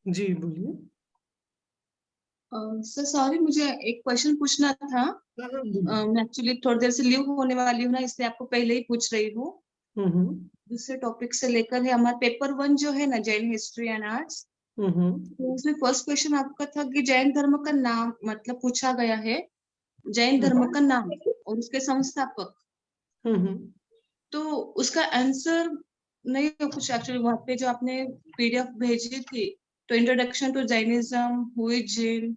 जी बोलिए। Sir sorry, मुझे एक क्वेश्चन पूछना था। हाँ हाँ बोलिए। मैं एक्चुअली थोड़ी देर से लीव होने वाली हूँ ना, इसलिए आपको पहले ही पूछ रही हूँ। हम्म दूसरे टॉपिक से लेकर है हमारा पेपर 1 जो है ना, जैन हिस्ट्री एंड आर्ट्स। हम्म तो उसमें फर्स्ट क्वेश्चन आपका था कि जैन धर्म का नाम, मतलब पूछा गया है जैन धर्म का नाम और उसके संस्थापक। हम्म तो उसका आंसर नहीं है कुछ एक्चुअली वहां पे जो आपने पीडीएफ भेजी थी। तो introduction to Jainism, who is Jain,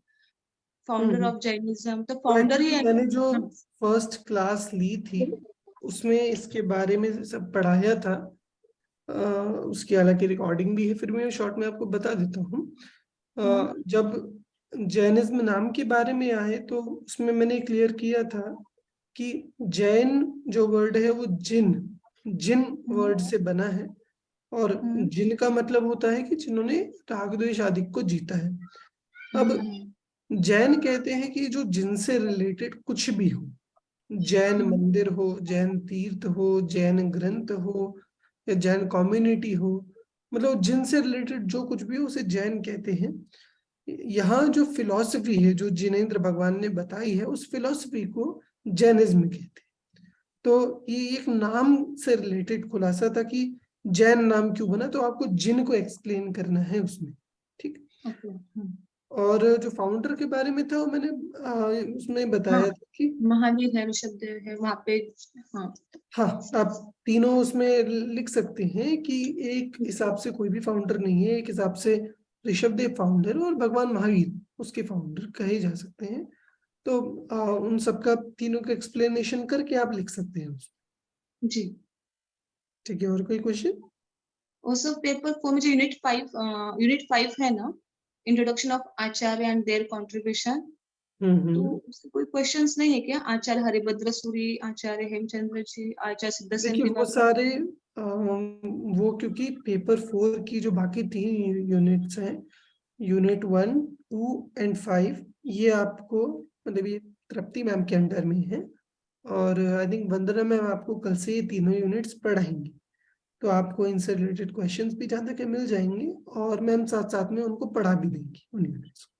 founder hmm. Of Jainism, तो तो फाउंडर ही एक्चुअली है। मैंने जो हाँ। फर्स्ट क्लास ली थी उसमें इसके बारे में सब पढ़ाया था। अ, उसकी हालांकि रिकॉर्डिंग भी है, फिर मैं शॉर्ट में आपको बता देता हूँ। हाँ। जब जैनिज्म नाम के बारे में आए तो उसमें मैंने क्लियर किया था कि जैन जो वर्ड है वो जिन जिन वर्ड हम्म। से बना है। और हम्म। जिन का मतलब होता है कि जिन्होंने राग द्वेष आदि को जीता है। अब हम्म। जैन कहते हैं कि जो जिन से रिलेटेड कुछ भी हो, जैन हम्म। मंदिर हो, जैन तीर्थ हो, जैन ग्रंथ हो या जैन कम्युनिटी हो, मतलब जिन से रिलेटेड जो कुछ भी हो उसे जैन कहते हैं। यहाँ जो फिलॉसफी है जो जिनेंद्र भगवान ने बताई है उस फिलॉसफी को जैनिज्म कहते हैं। तो ये एक नाम से रिलेटेड खुलासा था कि जैन नाम क्यों बना, तो आपको जिन को एक्सप्लेन करना है उसमें। ठीक। ओके। और जो फाउंडर के बारे में था वो मैंने उसमें हाँ, बताया था कि महावीर है, ऋषभदेव है वहां पे। हाँ। हाँ, आप तीनों उसमें लिख सकते हैं कि एक हिसाब से कोई भी फाउंडर नहीं है, एक हिसाब से ऋषभदेव फाउंडर और भगवान महावीर उसके फाउंडर कहे जा सकते हैं। तो उन सबका तीनों का एक्सप्लेनेशन करके आप लिख सकते हैं उसमें। जी। ठीक है, और कोई क्वेश्चन? और सर पेपर 4 में जो यूनिट 5 है ना, introduction of Acharya and there contribution. तो हम्म। उससे कोई क्वेश्चंस नहीं है क्या? आचार्य हरिभद्र सूरी, आचार्य हेमचंद्र जी, आचार्य सिद्धसेन देखिए वो दिवाकर। सारे वो क्योंकि पेपर 4 की जो बाकी 3 यूनिट्स हैं, यूनिट 1, 2 एंड 5, ये आपको मतलब ये तृप्ति मैम के अंडर में है। और आई थिंक वंदना मैम आपको कल से ये तीनों यूनिट्स पढ़ाएंगी। तो आपको इनसे रिलेटेड क्वेश्चंस भी जहाँ तक है मिल जाएंगे, और मैम साथ साथ में उनको पढ़ा भी देंगी उन यूनिट्स को।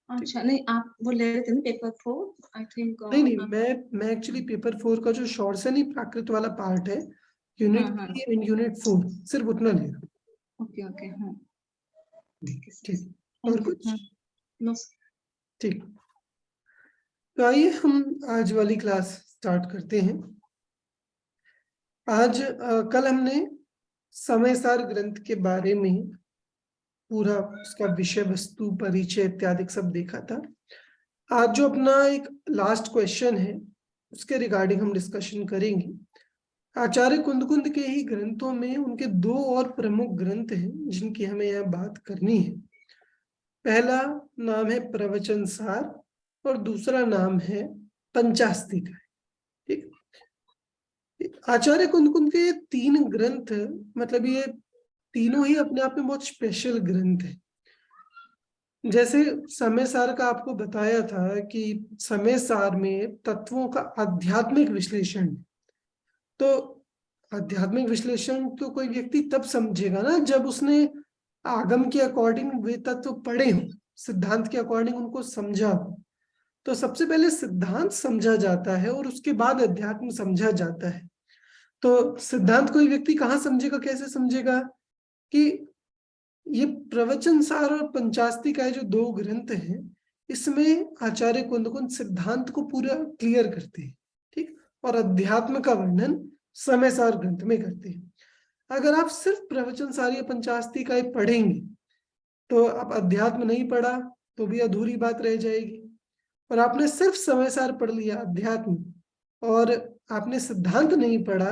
ठीक। अच्छा, नहीं आप वो ले रहे थे ना पेपर 4, आई थिंक। नहीं नहीं, हाँ। मैं एक्चुअली पेपर 4 का जो शॉर्ट से नहीं प्राकृत वाला पार्ट है, हाँ। यूनिट हाँ। 3 एंड यूनिट 4, सिर्फ उतना ले रहा ओके ओके। हाँ। हूँ। ठीक है सर। ठीक। और थैंक यू। कुछ? हाँ। नो। ठीक। तो आइए हम आज वाली क्लास स्टार्ट करते हैं। आज कल हमने समय सार ग्रंथ के बारे में पूरा उसका विषय वस्तु परिचय इत्यादि सब देखा था। आज जो अपना एक लास्ट क्वेश्चन है उसके रिगार्डिंग हम डिस्कशन करेंगे। आचार्य कुंद के ही ग्रंथों में उनके दो और प्रमुख ग्रंथ हैं जिनकी हमें यहाँ बात करनी है। पहला नाम है प्रवचन सार और दूसरा नाम है पंचास्तिका। ठीक। आचार्य कुंद के ये 3 ग्रंथ, मतलब ये तीनों ही अपने आप में बहुत स्पेशल ग्रंथ है। जैसे समय सार का आपको बताया था कि समय सार में तत्वों का आध्यात्मिक विश्लेषण। तो आध्यात्मिक विश्लेषण तो कोई व्यक्ति तब समझेगा ना जब उसने आगम के अकॉर्डिंग वे तत्व पढ़े हो, सिद्धांत के अकॉर्डिंग उनको समझा हो। तो सबसे पहले सिद्धांत समझा जाता है और उसके बाद अध्यात्म समझा जाता है। तो सिद्धांत कोई व्यक्ति कहाँ समझेगा, कैसे समझेगा? कि ये प्रवचन सार और पंचास्ति का जो 2 ग्रंथ हैं, इसमें आचार्य कुंद सिद्धांत को पूरा क्लियर करते हैं। ठीक। और अध्यात्म का वर्णन समय सार ग्रंथ में करते हैं। अगर आप सिर्फ प्रवचन सार या पंचास्ति का पढ़ेंगे तो आप अध्यात्म नहीं पढ़ा तो भी अधूरी बात रह जाएगी। और आपने सिर्फ समय सार पढ़ लिया अध्यात्म, और आपने सिद्धांत नहीं पढ़ा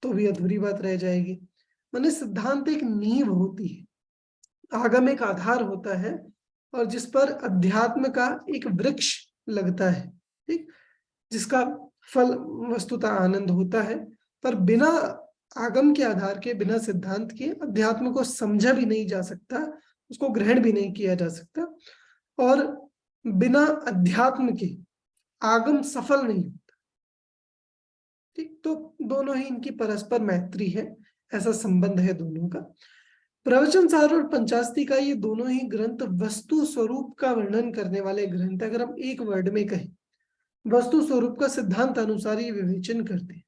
तो भी अधूरी बात रह जाएगी। माने सिद्धांत एक नींव होती है, आगम एक आधार होता है, और जिस पर अध्यात्म का एक वृक्ष लगता है। ठीक। जिसका फल वस्तुतः आनंद होता है। पर बिना आगम के आधार के, बिना सिद्धांत के अध्यात्म को समझा भी नहीं जा सकता, उसको ग्रहण भी नहीं किया जा सकता। और बिना अध्यात्म के आगम सफल नहीं होता। ठीक। तो दोनों ही इनकी परस्पर मैत्री है, ऐसा संबंध है दोनों का। प्रवचन सार और पंचास्तिका ये दोनों ही ग्रंथ वस्तु स्वरूप का वर्णन करने वाले ग्रंथ। अगर हम एक वर्ड में कहें, वस्तु स्वरूप का सिद्धांत अनुसार ये विवेचन करते हैं।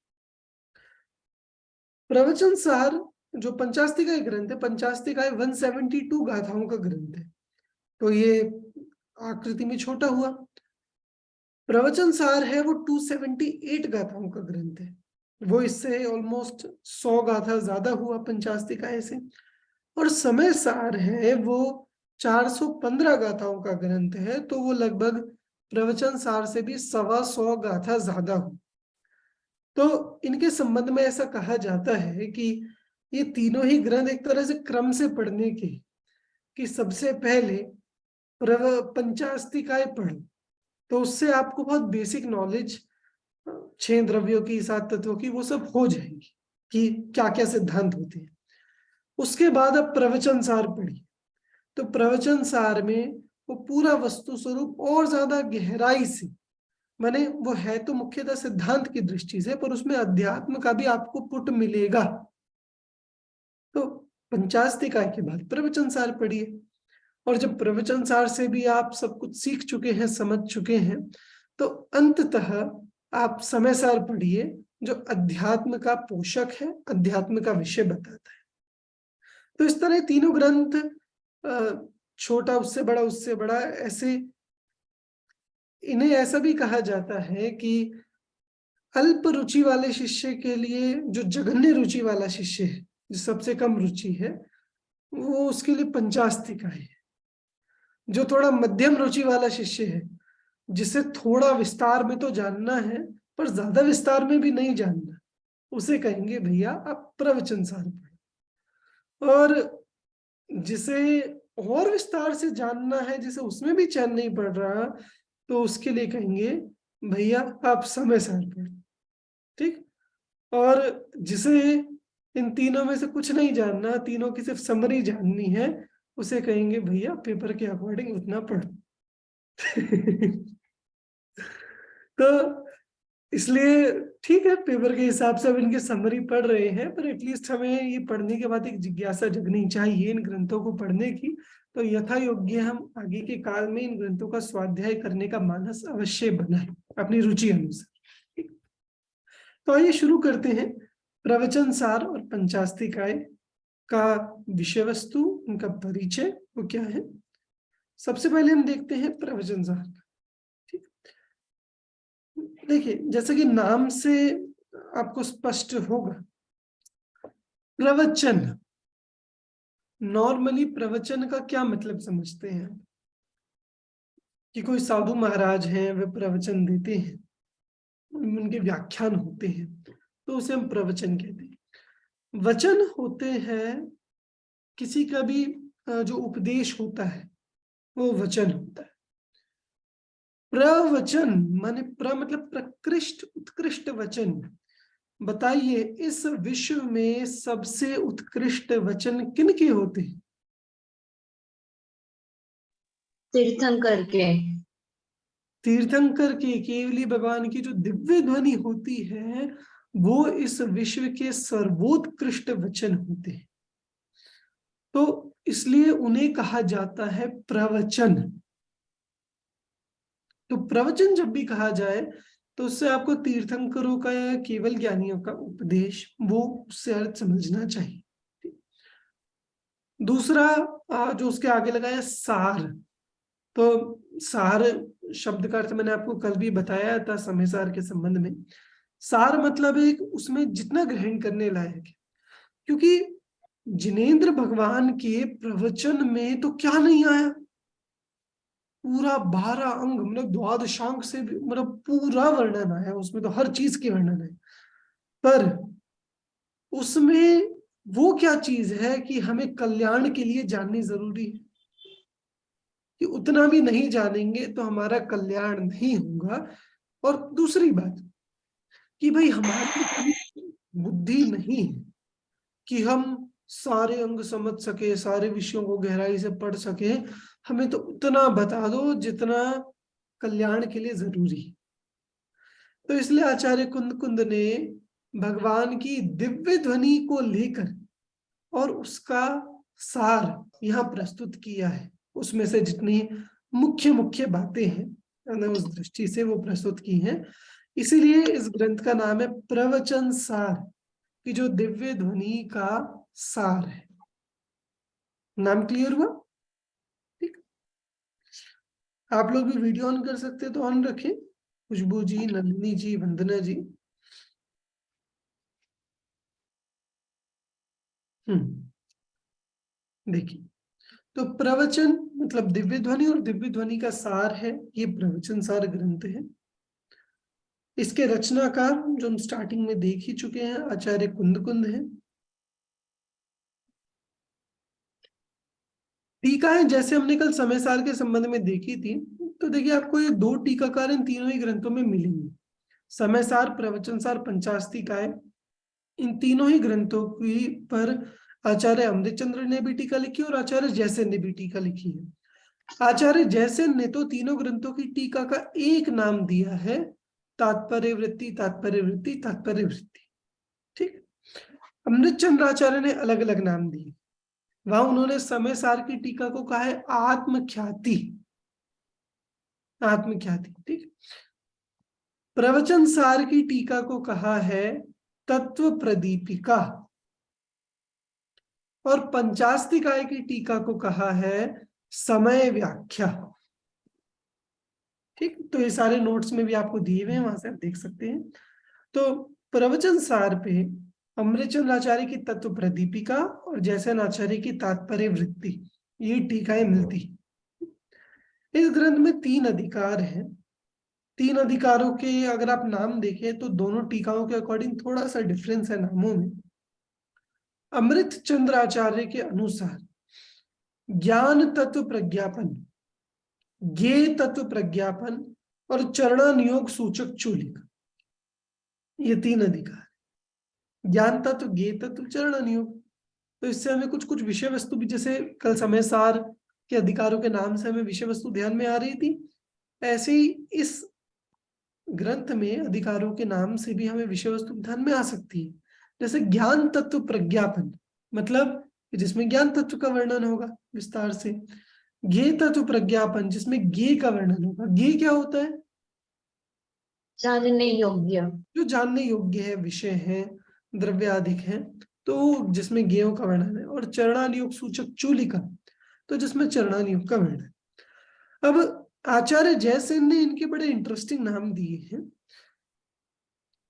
प्रवचन सार जो पंचास्तिका ग्रंथ है, पंचास्तिका 172 गाथाओं का ग्रंथ है, तो ये आकृति में छोटा हुआ। प्रवचन सार है वो 278 गाथाओं का ग्रंथ है, वो इससे ऑलमोस्ट 100 गाथा ज्यादा हुआ पंचास्तिका से। और समय सार है वो 415 गाथाओं का ग्रंथ है, तो वो लगभग प्रवचन सार से भी 125 गाथा ज्यादा हो। तो इनके संबंध में ऐसा कहा जाता है कि ये तीनों ही ग्रंथ एक तरह से क्रम से पढ़ने के, कि सबसे पहले पंचास्तिकाएं पढ़ो, तो उससे आपको बहुत बेसिक नॉलेज 6 द्रव्यों की, 7 तत्वों की, वो सब हो जाएगी कि क्या क्या सिद्धांत होते हैं। उसके बाद अब प्रवचन सार पढ़िए, तो प्रवचन सार में वो पूरा वस्तु स्वरूप और ज्यादा गहराई से, माने वो है तो मुख्यतः सिद्धांत की दृष्टि से, पर उसमें अध्यात्म का भी आपको पुट मिलेगा। तो पंचास्तिका के बाद प्रवचन सार पढ़िए, और जब प्रवचन सार से भी आप सब कुछ सीख चुके हैं, समझ चुके हैं, तो अंततः आप समय सार पढ़िए, जो अध्यात्म का पोषक है, अध्यात्म का विषय बताता है। तो इस तरह तीनों ग्रंथ, छोटा उससे बड़ा, उससे बड़ा, ऐसे इन्हें ऐसा भी कहा जाता है कि अल्प रुचि वाले शिष्य के लिए, जो जघन्य रुचि वाला शिष्य है, जो सबसे कम रुचि है, वो उसके लिए पंचास्तिका है। जो थोड़ा मध्यम रुचि वाला शिष्य है, जिसे थोड़ा विस्तार में तो जानना है पर ज्यादा विस्तार में भी नहीं जानना, उसे कहेंगे भैया आप प्रवचन सार पढ़ो। और जिसे और विस्तार से जानना है, जिसे उसमें भी चैन नहीं पड़ रहा, तो उसके लिए कहेंगे भैया आप समय सार पढ़ो। ठीक। और जिसे इन तीनों में से कुछ नहीं जानना, तीनों की सिर्फ समरी जाननी है, उसे कहेंगे भैया पेपर के अकॉर्डिंग उतना पढ़ो। तो इसलिए ठीक है, पेपर के हिसाब से अब इनके समरी पढ़ रहे हैं, पर एटलीस्ट हमें ये पढ़ने के बाद एक जिज्ञासा जगनी चाहिए इन ग्रंथों को पढ़ने की। तो यथा योग्य हम आगे के काल में इन ग्रंथों का स्वाध्याय करने का मानस अवश्य बनाए अपनी रुचि अनुसार। तो आइए शुरू करते हैं। प्रवचन सार और पंचास्तिकाएं का विषय वस्तु, उनका परिचय वो क्या है। सबसे पहले हम देखते हैं प्रवचन सार। देखिए, जैसे कि नाम से आपको स्पष्ट होगा, प्रवचन, नॉर्मली प्रवचन का क्या मतलब समझते हैं कि कोई साधु महाराज हैं, वे प्रवचन देते हैं, उनके व्याख्यान होते हैं, तो उसे हम प्रवचन कहते हैं। वचन होते हैं किसी का भी जो उपदेश होता है, वो वचन होता है। प्रवचन माने प्र मतलब प्रकृष्ट, उत्कृष्ट वचन। बताइए इस विश्व में सबसे उत्कृष्ट वचन किनके होते हैं? तीर्थंकर के। तीर्थंकर के, केवली भगवान की जो दिव्य ध्वनि होती है, वो इस विश्व के सर्वोत्कृष्ट वचन होते हैं। तो इसलिए उन्हें कहा जाता है प्रवचन। तो प्रवचन जब भी कहा जाए, तो उससे आपको तीर्थंकरों का या केवल ज्ञानियों का उपदेश, वो उससे अर्थ समझना चाहिए। दूसरा जो उसके आगे लगाया सार, तो सार शब्द का अर्थ मैंने आपको कल भी बताया था समय सार के संबंध में। सार मतलब एक उसमें जितना ग्रहण करने लायक है, क्योंकि जिनेंद्र भगवान के प्रवचन में तो क्या नहीं आया, पूरा 12 अंग, मतलब द्वादशांग से भी, मतलब पूरा वर्णन आया उसमें, तो हर चीज की वर्णन है। पर उसमें वो क्या चीज है कि हमें कल्याण के लिए जाननी जरूरी है, कि उतना भी नहीं जानेंगे तो हमारा कल्याण नहीं होगा। और दूसरी बात कि भाई हमारी बुद्धि नहीं है कि हम सारे अंग समझ सके, सारे विषयों को गहराई से पढ़ सके। हमें तो उतना बता दो जितना कल्याण के लिए जरूरी है। तो इसलिए आचार्य कुंद ने भगवान की दिव्य ध्वनि को लेकर और उसका सार यहाँ प्रस्तुत किया है, उसमें से जितनी मुख्य मुख्य बातें हैं मैंने उस दृष्टि से वो प्रस्तुत की हैं। इसीलिए इस ग्रंथ का नाम है प्रवचन सार, कि जो दिव्य ध्वनि का सार है। नाम क्लियर हुआ? ठीक, आप लोग भी वीडियो ऑन कर सकते हैं तो ऑन रखें, खुशबू जी, नलिनी जी, वंदना जी। देखिए, तो प्रवचन मतलब दिव्य ध्वनि, और दिव्य ध्वनि का सार है ये प्रवचन सार ग्रंथ है। इसके रचनाकार जो हम स्टार्टिंग में देख ही चुके हैं, आचार्य कुंद हैं। टीकाएं जैसे हमने कल समय सार के संबंध में देखी थी, तो देखिए आपको ये दो टीकाकार इन तीनों ही ग्रंथों में मिलेंगे, समय सार, प्रवचन सार, पंचास्तिकाएं। इन तीनों ही ग्रंथों की पर आचार्य अमृतचंद्र ने भी टीका लिखी और आचार्य जयसेन ने भी टीका लिखी है। आचार्य जयसेन ने तो तीनों ग्रंथों की टीका का एक नाम दिया है, तात्पर्य वृत्ति, तात्पर्य वृत्ति, तात्पर्य वृत्ति। ठीक, अमृतचंद्र आचार्य ने अलग अलग नाम दिए। वहां उन्होंने समय सार की टीका को कहा है आत्मख्याति, आत्मख्याति। ठीक, प्रवचन सार की टीका को कहा है तत्व प्रदीपिका, और पंचास्तिकाय की टीका को कहा है समय व्याख्या। ठीक, तो ये सारे नोट्स में भी आपको दिए हुए हैं, वहां से आप देख सकते हैं। तो प्रवचन सार पे अमृतचंद्र आचार्य की तत्व प्रदीपिका और जयसेन आचार्य की तात्पर्य वृत्ति, ये टीकाएं मिलती। इस ग्रंथ में 3 अधिकार हैं। 3 अधिकारों के अगर आप नाम देखें तो दोनों टीकाओं के अकॉर्डिंग थोड़ा सा डिफरेंस है नामों में। अमृतचंद्र आचार्य के अनुसार ज्ञान तत्व प्रज्ञापन, ज्ञेय तत्व प्रज्ञापन और चरणानुयोग सूचक चूलिका, ये 3 अधिकार, ज्ञान तत्व, ज्ञेय तत्व, चरणानुयोग। तो इससे हमें कुछ कुछ विषय वस्तु भी, जैसे कल समय सार के अधिकारों के नाम से हमें विषय वस्तु ध्यान में आ रही थी, ऐसे ही इस ग्रंथ में अधिकारों के नाम से भी हमें विषय वस्तु ध्यान में आ सकती है। जैसे ज्ञान तत्व प्रज्ञापन, मतलब जिसमें ज्ञान तत्व का वर्णन होगा विस्तार से। ज्ञेय तत्व प्रज्ञापन, जिसमें ज्ञेय का वर्णन होगा। ज्ञेय क्या होता है? जानने योग्य, जो जानने योग्य है, विषय है, द्रव्याधिक है, तो जिसमें ज्ञेयों का वर्णन है। और चरणानुयोग सूचक चूलिका, तो जिसमें चरणानुयोग का वर्णन है। अब आचार्य जयसेन ने इनके बड़े इंटरेस्टिंग नाम दिए हैं।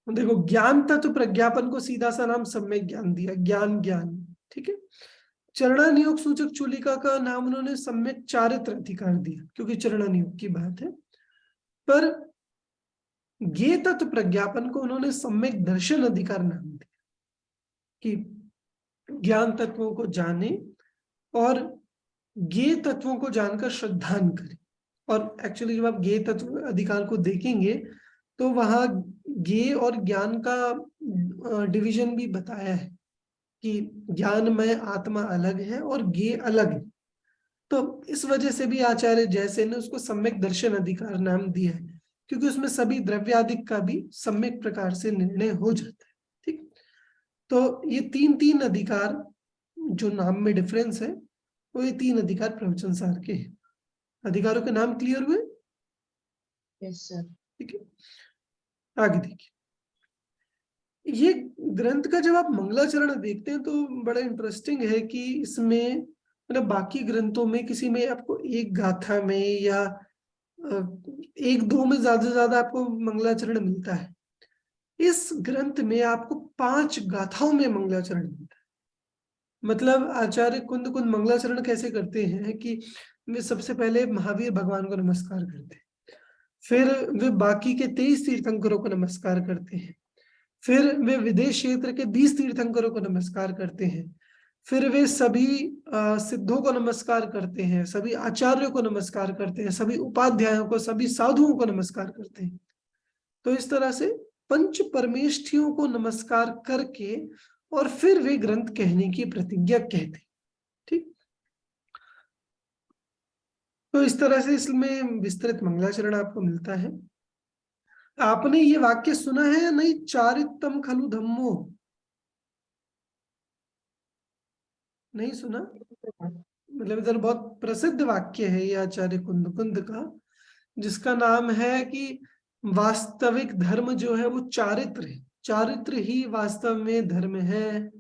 देखो, ज्ञान तत्व प्रज्ञापन को सीधा सा नाम सम्यक ज्ञान दिया, ज्ञान ज्ञान। ठीक है, चरणानुयोग सूचक चूलिका का नाम उन्होंने सम्यक चारित्र अधिकार दिया, क्योंकि चरणानुयोग की बात है। पर ज्ञेय तत्व प्रज्ञापन को उन्होंने सम्यक दर्शन अधिकार नाम दिया, कि ज्ञान तत्वों को जाने और ज्ञेय तत्वों को जानकर श्रद्धान करें। और एक्चुअली जब आप ज्ञेय तत्व अधिकार को देखेंगे तो वहां ज्ञेय और ज्ञान का डिवीजन भी बताया है, कि ज्ञान में आत्मा अलग है और ज्ञेय अलग है। तो इस वजह से भी आचार्य जयसेन ने उसको सम्यक दर्शन अधिकार नाम दिया है, क्योंकि उसमें सभी द्रव्यादिक का भी सम्यक प्रकार से निर्णय हो जाता है। ठीक, तो ये 3 अधिकार जो नाम में डिफरेंस है, वो ये 3 अधिकार प्रवचन सार के हैं। अधिकारों के नाम क्लियर हुए? Yes sir. ठीक है, आगे देखिए। ये ग्रंथ का जब आप मंगलाचरण देखते हैं तो बड़ा इंटरेस्टिंग है कि इसमें मतलब बाकी ग्रंथों में किसी में आपको एक गाथा में या एक दो में ज्यादा से ज्यादा आपको मंगलाचरण मिलता है। इस ग्रंथ में आपको 5 गाथाओं में मंगलाचरण मिलता है। मतलब आचार्य कुंद मंगलाचरण कैसे करते हैं कि वे सबसे पहले महावीर भगवान को नमस्कार करते हैं, फिर वे बाकी के 23 तीर्थंकरों को नमस्कार करते हैं, फिर वे विदेश क्षेत्र के 20 तीर्थंकरों को नमस्कार करते हैं, फिर वे सभी सिद्धों को नमस्कार करते हैं, सभी आचार्यों को नमस्कार करते हैं, सभी उपाध्यायों को, सभी साधुओं को नमस्कार करते हैं। तो इस तरह से पंच परमेष्ठियों को नमस्कार करके और फिर वे ग्रंथ कहने की प्रतिज्ञा कहते। ठीक, तो इस तरह से इसमें विस्तृत मंगलाचरण आपको मिलता है। आपने ये वाक्य सुना है या नहीं? चारित्तम खलु धम्मो, नहीं सुना? मतलब इधर बहुत प्रसिद्ध वाक्य है ये आचार्य कुंद का, जिसका नाम है कि वास्तविक धर्म जो है वो चारित्र है, चारित्र ही वास्तव में धर्म है,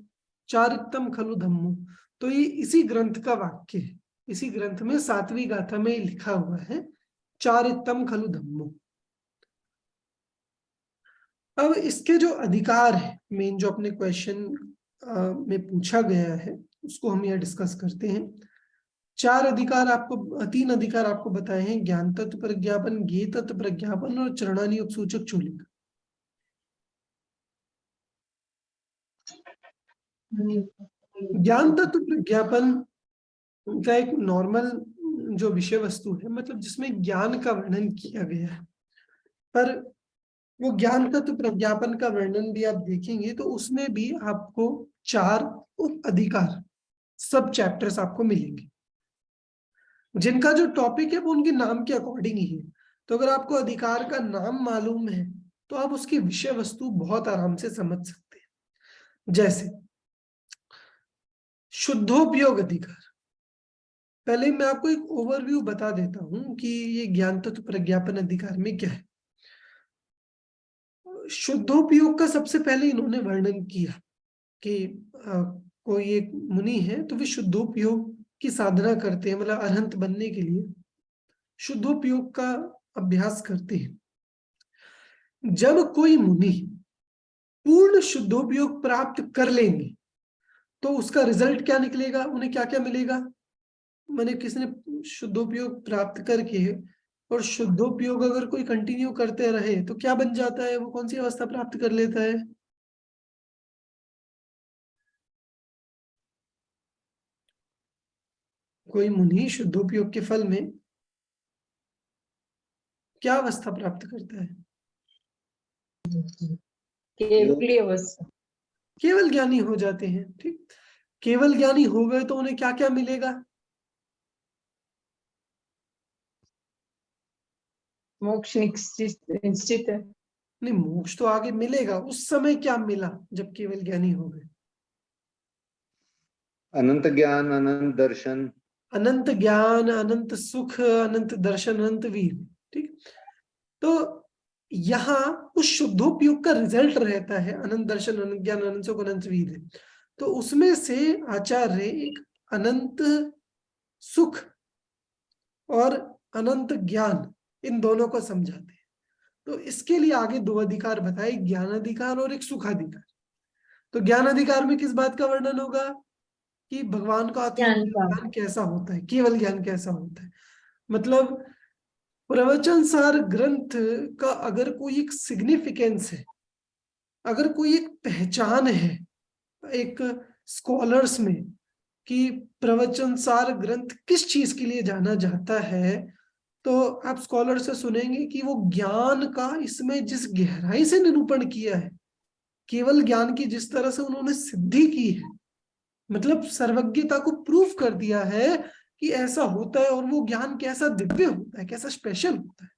चारित्रम खलु धम्मो। तो ये इसी ग्रंथ का वाक्य है, इसी ग्रंथ में 7वीं गाथा में लिखा हुआ है, चारित्रम खलु धम्मो। अब इसके जो अधिकार है, मेन जो अपने क्वेश्चन में पूछा गया है, उसको हम यहाँ डिस्कस करते हैं। 4 अधिकार आपको, 3 अधिकार आपको बताए हैं, ज्ञान तत्व प्रज्ञापन, ज्ञेय तत्व प्रज्ञापन और चरणानुयोग सूचक चूलिका। ज्ञान तत्व प्रज्ञापन का एक नॉर्मल जो विषय वस्तु है, मतलब जिसमें ज्ञान का वर्णन किया गया है, पर वो ज्ञान तत्व प्रज्ञापन का वर्णन भी आप देखेंगे तो उसमें भी आपको 4 उप अधिकार, सब चैप्टर्स आपको मिलेंगे, जिनका जो टॉपिक है वो उनके नाम के अकॉर्डिंग ही है। तो अगर आपको अधिकार का नाम मालूम है तो आप उसकी विषय वस्तु बहुत आराम से समझ सकते हैं। जैसे शुद्धोपयोग अधिकार, पहले मैं आपको एक ओवरव्यू बता देता हूं कि ये ज्ञान तत्व प्रज्ञापन अधिकार में क्या है। शुद्धोपयोग का सबसे पहले इन्होंने वर्णन किया कि कोई एक मुनि है तो वे शुद्धोपयोग की साधना करते हैं, मतलब अरहंत बनने के लिए शुद्धोपयोग का अभ्यास करते हैं। जब कोई मुनि पूर्ण शुद्धोपयोग प्राप्त कर लेंगे तो उसका रिजल्ट क्या निकलेगा, उन्हें क्या क्या मिलेगा। मैंने किसी ने शुद्धोपयोग प्राप्त करके और शुद्धोपयोग अगर कोई कंटिन्यू करते रहे तो क्या बन जाता है, वो कौन सी अवस्था प्राप्त कर लेता है। कोई मुनि शुद्धोपयोग के फल में क्या अवस्था प्राप्त करता है, केवली अवस्था, केवल ज्ञानी हो जाते हैं। ठीक, केवल ज्ञानी हो गए तो उन्हें क्या क्या मिलेगा, मोक्ष निश्चित है। नहीं, मोक्ष तो आगे मिलेगा, उस समय क्या मिला जब केवल ज्ञानी हो गए। अनंत ज्ञान, अनंत दर्शन, अनंत ज्ञान, अनंत सुख, अनंत दर्शन, अनंत वीर। ठीक, तो यहाँ उस शुद्धोपयोग का रिजल्ट रहता है अनंत दर्शन, अनंत ज्ञान, अनंत सुख, अनंत वीर। तो उसमें से आचार्य एक अनंत सुख और अनंत ज्ञान, इन दोनों को समझाते हैं। तो इसके लिए आगे 2 अधिकार बताए, ज्ञान अधिकार और एक सुख अधिकार। तो ज्ञान अधिकार में किस बात का वर्णन होगा कि भगवान का ज्ञान कैसा होता है, केवल ज्ञान कैसा होता है। मतलब प्रवचन सार ग्रंथ का अगर कोई एक सिग्निफिकेंस है, अगर कोई एक पहचान है एक स्कॉलर्स में कि प्रवचन सार ग्रंथ किस चीज के लिए जाना जाता है, तो आप स्कॉलर से सुनेंगे कि वो ज्ञान का इसमें जिस गहराई से निरूपण किया है, केवल ज्ञान की जिस तरह से उन्होंने सिद्धि की है, मतलब सर्वज्ञता को प्रूफ कर दिया है कि ऐसा होता है, और वो ज्ञान कैसा दिव्य होता है, कैसा स्पेशल होता है,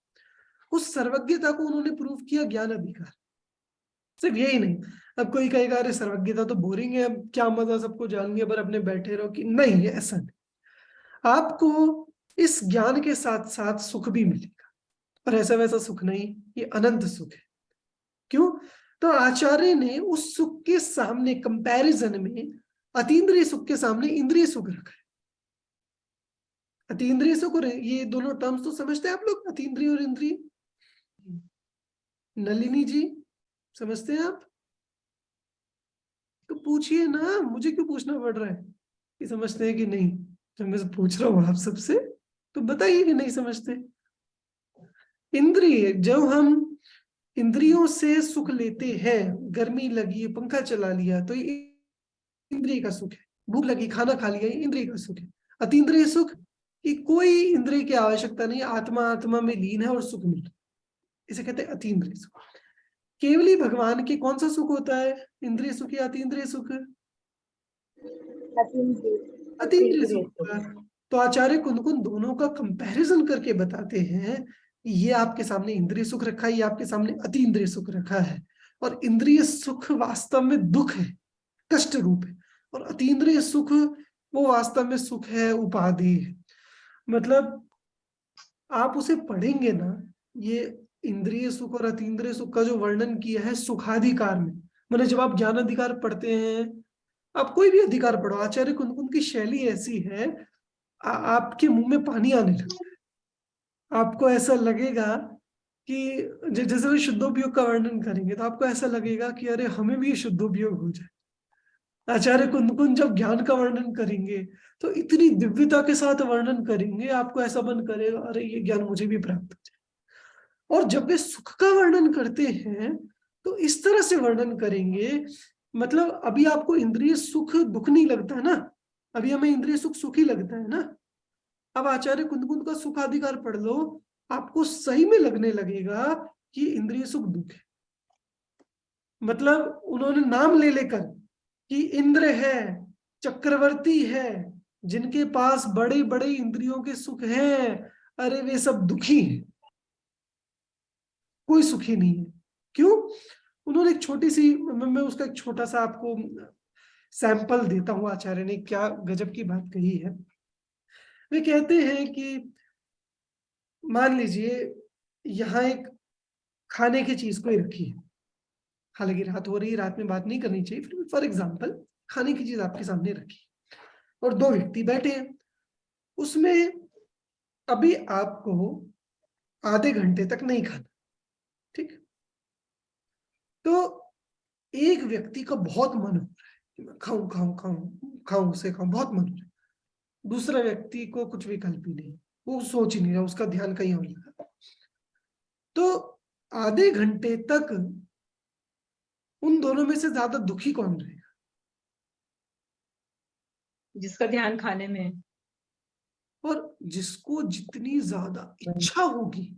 उस सर्वज्ञता को उन्होंने प्रूफ किया ज्ञान अधिकार। सिर्फ यही नहीं, अब कोई कहेगा अरे सर्वज्ञता तो बोरिंग है, अब क्या मजा सबको जान गया पर अपने बैठे रहो, कि नहीं, ऐसा नहीं। आपको इस ज्ञान के साथ साथ सुख भी मिलेगा, और ऐसा वैसा सुख नहीं, ये अनंत सुख है। क्यों, तो आचार्य ने उस सुख के सामने कंपैरिजन में अतीन्द्रिय सुख के सामने इंद्रिय सुख रखा है। अतीन्द्रिय सुख और ये दोनों टर्म्स तो समझते हैं आप लोग, अतीन्द्रिय और इंद्रिय। नलिनी जी समझते हैं आप, तो पूछिए ना, मुझे क्यों पूछना पड़ रहा है कि समझते हैं कि नहीं। जब मैं पूछ रहा हूं आप सबसे तो बताइए कि नहीं समझते। इंद्रिय, जब हम इंद्रियों से सुख लेते हैं, गर्मी लगी पंखा चला लिया तो ये इंद्रिय का सुख है, भूख लगी खाना खा लिया, ये इंद्रिय का सुख है। अतीन्द्रिय सुख कि कोई इंद्रिय की आवश्यकता नहीं, आत्मा आत्मा में लीन है और सुख मिल रहा है, इसे कहते हैं अतीन्द्रिय सुख। केवली भगवान के कौन सा सुख होता है, इंद्रिय सुख या अतीन्द्रिय सुख, अतीन्द्रिय सुख। तो आचार्य कुंद दोनों का कंपैरिजन करके बताते हैं, ये आपके सामने इंद्रिय सुख रखा है, ये आपके सामने अतीन्द्रिय सुख रखा है, और इंद्रिय सुख वास्तव में दुख है, कष्ट रूप है, और अतीन्द्रिय सुख वो वास्तव में सुख है, उपाधि है। मतलब आप उसे पढ़ेंगे ना, ये इंद्रिय सुख और अतीन्द्रिय सुख का जो वर्णन किया है सुखाधिकार में, मतलब जब आप ज्ञान अधिकार पढ़ते हैं, आप कोई भी अधिकार पढ़ो, आचार्य कुंदकुन की शैली ऐसी है, आपके मुंह में पानी आने लगता है। आपको ऐसा लगेगा कि जैसे वो शुद्धोपयोग का वर्णन करेंगे तो आपको ऐसा लगेगा कि अरे हमें भी ये शुद्धोपयोग हो जाए। आचार्य कुंदकुन जब ज्ञान का वर्णन करेंगे तो इतनी दिव्यता के साथ वर्णन करेंगे, आपको ऐसा मन करेगा अरे ये ज्ञान मुझे भी प्राप्त हो जाए। और जब वे सुख का वर्णन करते हैं तो इस तरह से वर्णन करेंगे, मतलब अभी आपको इंद्रिय सुख दुख नहीं लगता है ना, अभी हमें इंद्रिय सुख सुख ही लगता है ना। अब आचार्य कुंदकुन का सुखाधिकार पढ़ लो, आपको सही में लगने लगेगा कि इंद्रिय सुख दुख है। मतलब उन्होंने नाम ले लेकर कि इंद्र है, चक्रवर्ती है, जिनके पास बड़े बड़े इंद्रियों के सुख हैं, अरे वे सब दुखी हैं, कोई सुखी नहीं है। क्यों? उन्होंने एक छोटी सी, मैं उसका एक छोटा सा आपको सैंपल देता हूं, आचार्य ने क्या गजब की बात कही है। वे कहते हैं कि मान लीजिए यहाँ एक खाने की चीज कोई रखी है, हालांकि रात हो रही है, रात में बात नहीं करनी चाहिए, फिर फॉर एग्जाम्पल खाने की चीज आपके सामने रखी और दो व्यक्ति बैठे हैं, उसमें अभी आपको आधे घंटे तक नहीं खाना, ठीक। तो एक व्यक्ति का बहुत मन हो रहा है कि मैं खाऊं खाऊं खाऊं खाऊं उसे खाऊं, बहुत मन हो रहा है। दूसरा व्यक्ति को कुछ विकल्प ही नहीं, वो सोच ही नहीं रहा, उसका ध्यान कहीं और लगा। तो आधे घंटे तक उन दोनों में से ज्यादा दुखी कौन रहेगा? जिसका ध्यान खाने में है। और जिसको जितनी ज्यादा इच्छा होगी।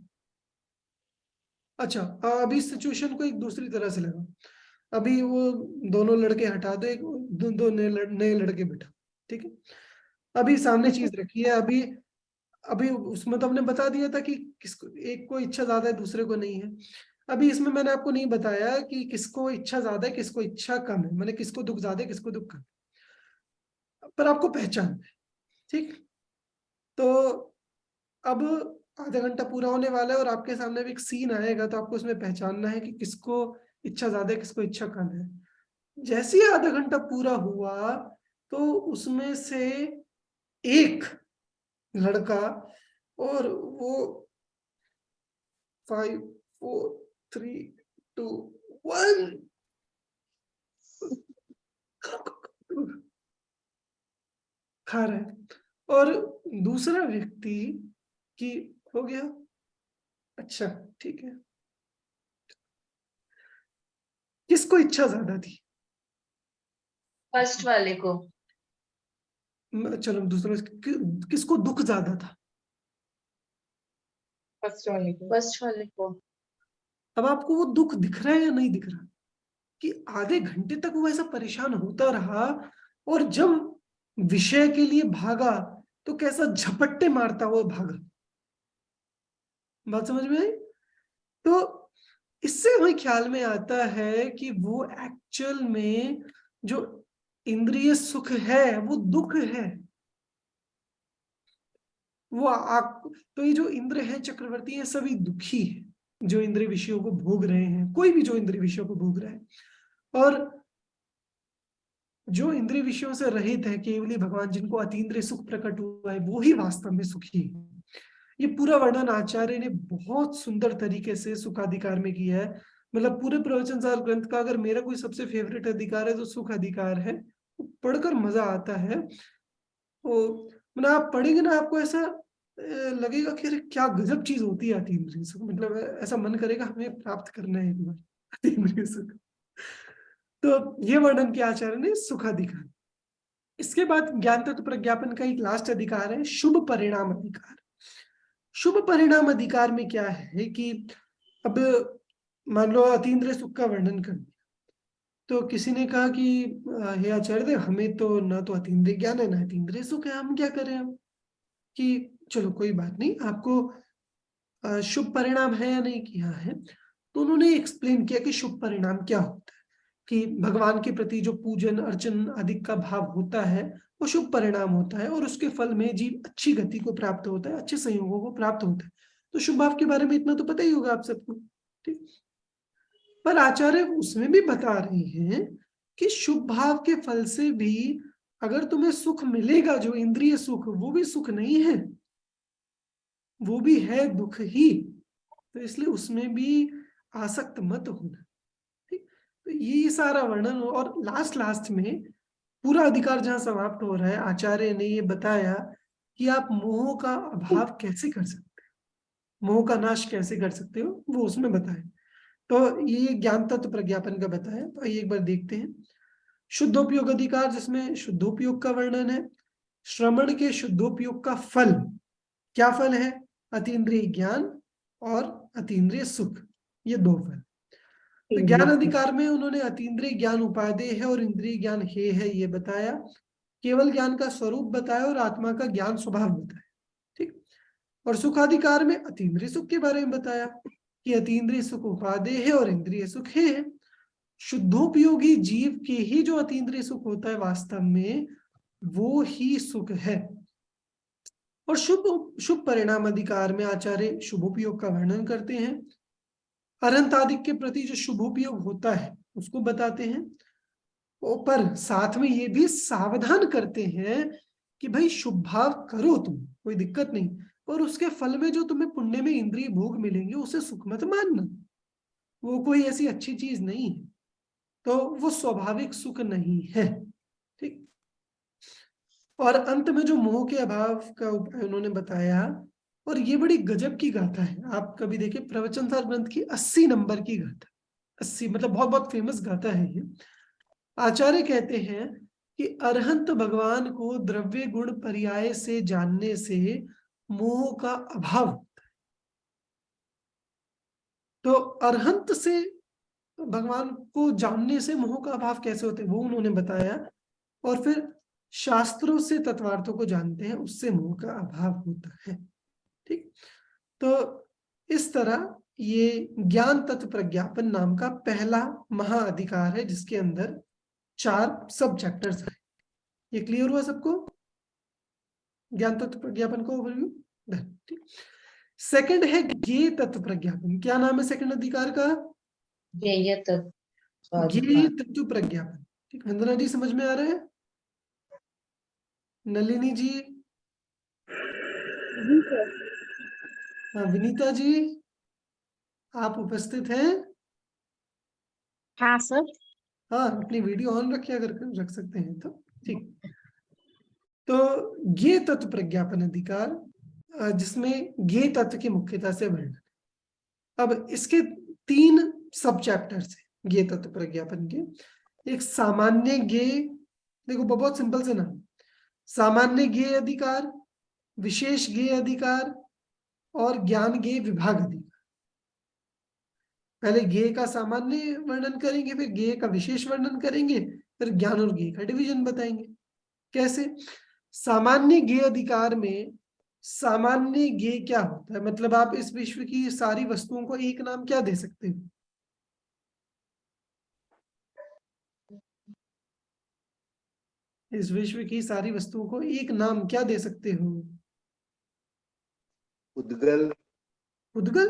अच्छा, अभी सिचुएशन को एक दूसरी तरह से लगा, अभी वो दोनों लड़के हटा दो, एक दो नए लड़के बैठा, ठीक है। अभी सामने चीज रखी है, अभी अभी उसमें तो हमने बता दिया था कि किसको एक को इच्छा ज्यादा है, दूसरे को नहीं है। अभी इसमें मैंने आपको नहीं बताया कि किसको इच्छा ज्यादा है, किसको इच्छा कम है, मैंने किसको दुख ज्यादा है, किसको दुख कम है, पर आपको पहचान है, ठीक। तो अब आधा घंटा पूरा होने वाला है और आपके सामने भी एक सीन आएगा, तो आपको उसमें पहचानना है कि किसको इच्छा ज्यादा है, किसको इच्छा कम है। जैसे ही आधा घंटा पूरा हुआ तो उसमें से एक लड़का, और वो 5 4 3 2 1 खा रहा है, और दूसरा व्यक्ति की हो गया, अच्छा ठीक है। किसको इच्छा ज्यादा थी? फर्स्ट वाले को। चलो दूसरा, किसको दुख ज्यादा था? फर्स्ट वाले को। फर्स्ट वाले को। अब आपको वो दुख दिख रहा है या नहीं दिख रहा कि आधे घंटे तक वो ऐसा परेशान होता रहा, और जब विषय के लिए भागा तो कैसा झपट्टे मारता हुआ भागा। बात समझ में आई? तो इससे हमें ख्याल में आता है कि वो एक्चुअल में जो इंद्रिय सुख है वो दुख है। वो तो ये जो इंद्र है चक्रवर्ती है, सभी दुखी है जो इंद्रिय विषयों को भोग रहे हैं, कोई भी जो इंद्रिय विषयों को भोग रहा है। और जो इंद्रिय विषयों से रहित है, केवली भगवान, जिनको अतीन्द्रिय सुख प्रकट हुआ है, वो ही वास्तव में सुखी है। ये पूरा वर्णन आचार्य ने बहुत सुंदर तरीके से सुखाधिकार में किया है। मतलब पूरे प्रवचन सार ग्रंथ का अगर मेरा कोई सबसे फेवरेट अधिकार है तो सुख अधिकार है। पढ़कर मजा आता है। तो मतलब आप पढ़ेंगे ना, आपको ऐसा लगेगा कि अरे क्या गजब चीज होती है अतीन्द्रिय सुख, मतलब ऐसा मन करेगा हमें प्राप्त करना है एक बार अतीन्द्रिय सुख। तो ये वर्णन किया आचार्य ने सुखाधिकार। इसके बाद ज्ञान तत्व प्रज्ञापन का एक लास्ट अधिकार है शुभ परिणाम अधिकार। शुभ परिणाम अधिकार में क्या है कि अब मान लो अतीन्द्रिय सुख का वर्णन कर दिया, तो किसी ने कहा कि हे आचार्य हमें तो ना तो अतीन्द्रिय ज्ञान है ना अतीन्द्रिय सुख है, हम क्या करें? हम कि चलो कोई बात नहीं, आपको शुभ परिणाम है या नहीं किया है। तो उन्होंने एक्सप्लेन किया कि शुभ परिणाम क्या होता है, कि भगवान के प्रति जो पूजन अर्चन आदि का भाव होता है वो शुभ परिणाम होता है और उसके फल में जीव अच्छी गति को प्राप्त होता है, अच्छे संयोगों को प्राप्त होता है। तो शुभ भाव के बारे में इतना तो पता ही होगा आप सबको, ठीक। पर आचार्य उसमें भी बता रहे हैं कि शुभ भाव के फल से भी अगर तुम्हें सुख मिलेगा, जो इंद्रिय सुख, वो भी सुख नहीं है, वो भी है दुख ही। तो इसलिए उसमें भी आसक्त मत होना, ठीक। तो ये सारा वर्णन, और लास्ट में पूरा अधिकार जहां समाप्त हो रहा है, आचार्य ने ये बताया कि आप मोह का अभाव कैसे कर सकते हो, मोह का नाश कैसे कर सकते हो, वो उसमें बताया। तो ये ज्ञान तत्व प्रज्ञापन का बताया। तो आइए एक बार देखते हैं। शुद्धोपयोग अधिकार, जिसमें शुद्धोपयोग का वर्णन है। श्रवण के शुद्धोपयोग का फल, क्या फल है? अतीन्द्रिय ज्ञान और अतीन्द्रिय सुख, ये दो फल। तो ज्ञान अधिकार में उन्होंने अतीन्द्रिय ज्ञान उपादेय है और इंद्रिय ज्ञान हे है, ये बताया। केवल ज्ञान का स्वरूप बताया और आत्मा का ज्ञान स्वभाव बताया, ठीक। और सुखाधिकार में अतीन्द्रिय सुख के बारे में बताया कि अतीन्द्रिय सुख उपादेय है और इंद्रिय सुख हे है। शुद्धोपयोगी जीव के ही जो अतीन्द्रिय सुख होता है वास्तव में वो ही सुख है। और शुभ परिणाम अधिकार में आचार्य शुभोपयोग का वर्णन करते हैं। अरंतादिक के प्रति जो शुभोपयोग होता है उसको बताते हैं, पर साथ में ये भी सावधान करते हैं कि भाई शुभ भाव करो तुम, कोई दिक्कत नहीं, पर उसके फल में जो तुम्हें पुण्य में इंद्रिय भोग मिलेंगे उसे सुख मत मानना, वो कोई ऐसी अच्छी चीज नहीं है, तो वो स्वाभाविक सुख नहीं है, ठीक। और अंत में जो मोह के अभाव का उपाय उन्होंने बताया, और ये बड़ी गजब की गाथा है। आप कभी देखिए प्रवचन सार ग्रंथ की 80 नंबर की गाथा, 80 मतलब बहुत बहुत फेमस गाथा है ये। आचार्य कहते हैं कि अरहंत भगवान को द्रव्य गुण पर्याय से जानने से मोह का अभाव होता है। तो अरहंत से भगवान को जानने से मोह का अभाव कैसे होते हैं वो उन्होंने बताया। और फिर शास्त्रों से तत्वार्थों को जानते हैं, उससे मोह का अभाव होता है, ठीक। तो इस तरह ये ज्ञान तत्व प्रज्ञापन नाम का पहला महाअधिकार है, जिसके अंदर 4 सब चैप्टर्स हैं। ये क्लियर हुआ सबको? ज्ञान तत्व प्रज्ञापन का ओवरव्यू, ठीक। सेकंड है ज्ञेय तत्व प्रज्ञापन। क्या नाम है सेकंड अधिकार का? ज्ञेय तत्व ज्ञेय तत्व प्रज्ञापन, ठीक। वंदना जी समझ में आ रहा है? नलिनी जी? हाँ, विनीता जी आप उपस्थित हैं? हाँ सर। हाँ, अपनी वीडियो ऑन रखिए अगर रख सकते हैं तो, ठीक। तो ज्ञेय तत्व प्रज्ञापन अधिकार, जिसमें ज्ञेय तत्व की मुख्यता से वर्णन। अब इसके 3 सब चैप्टर्स हैं ज्ञेय तत्व प्रज्ञापन के। एक सामान्य ज्ञेय, देखो बहुत सिंपल से नाम, सामान्य ज्ञेय अधिकार, विशेष ज्ञेय अधिकार और ज्ञान ज्ञेय विभाग अधिकार। पहले ज्ञेय का सामान्य वर्णन करेंगे, फिर ज्ञेय का विशेष वर्णन करेंगे, फिर ज्ञान और ज्ञेय का डिवीजन बताएंगे। कैसे? सामान्य ज्ञेय अधिकार में सामान्य ज्ञेय क्या होता है, मतलब आप इस विश्व की सारी वस्तुओं को एक नाम क्या दे सकते हो? इस विश्व की सारी वस्तुओं को एक नाम क्या दे सकते हो? उद्गल। उद्गल?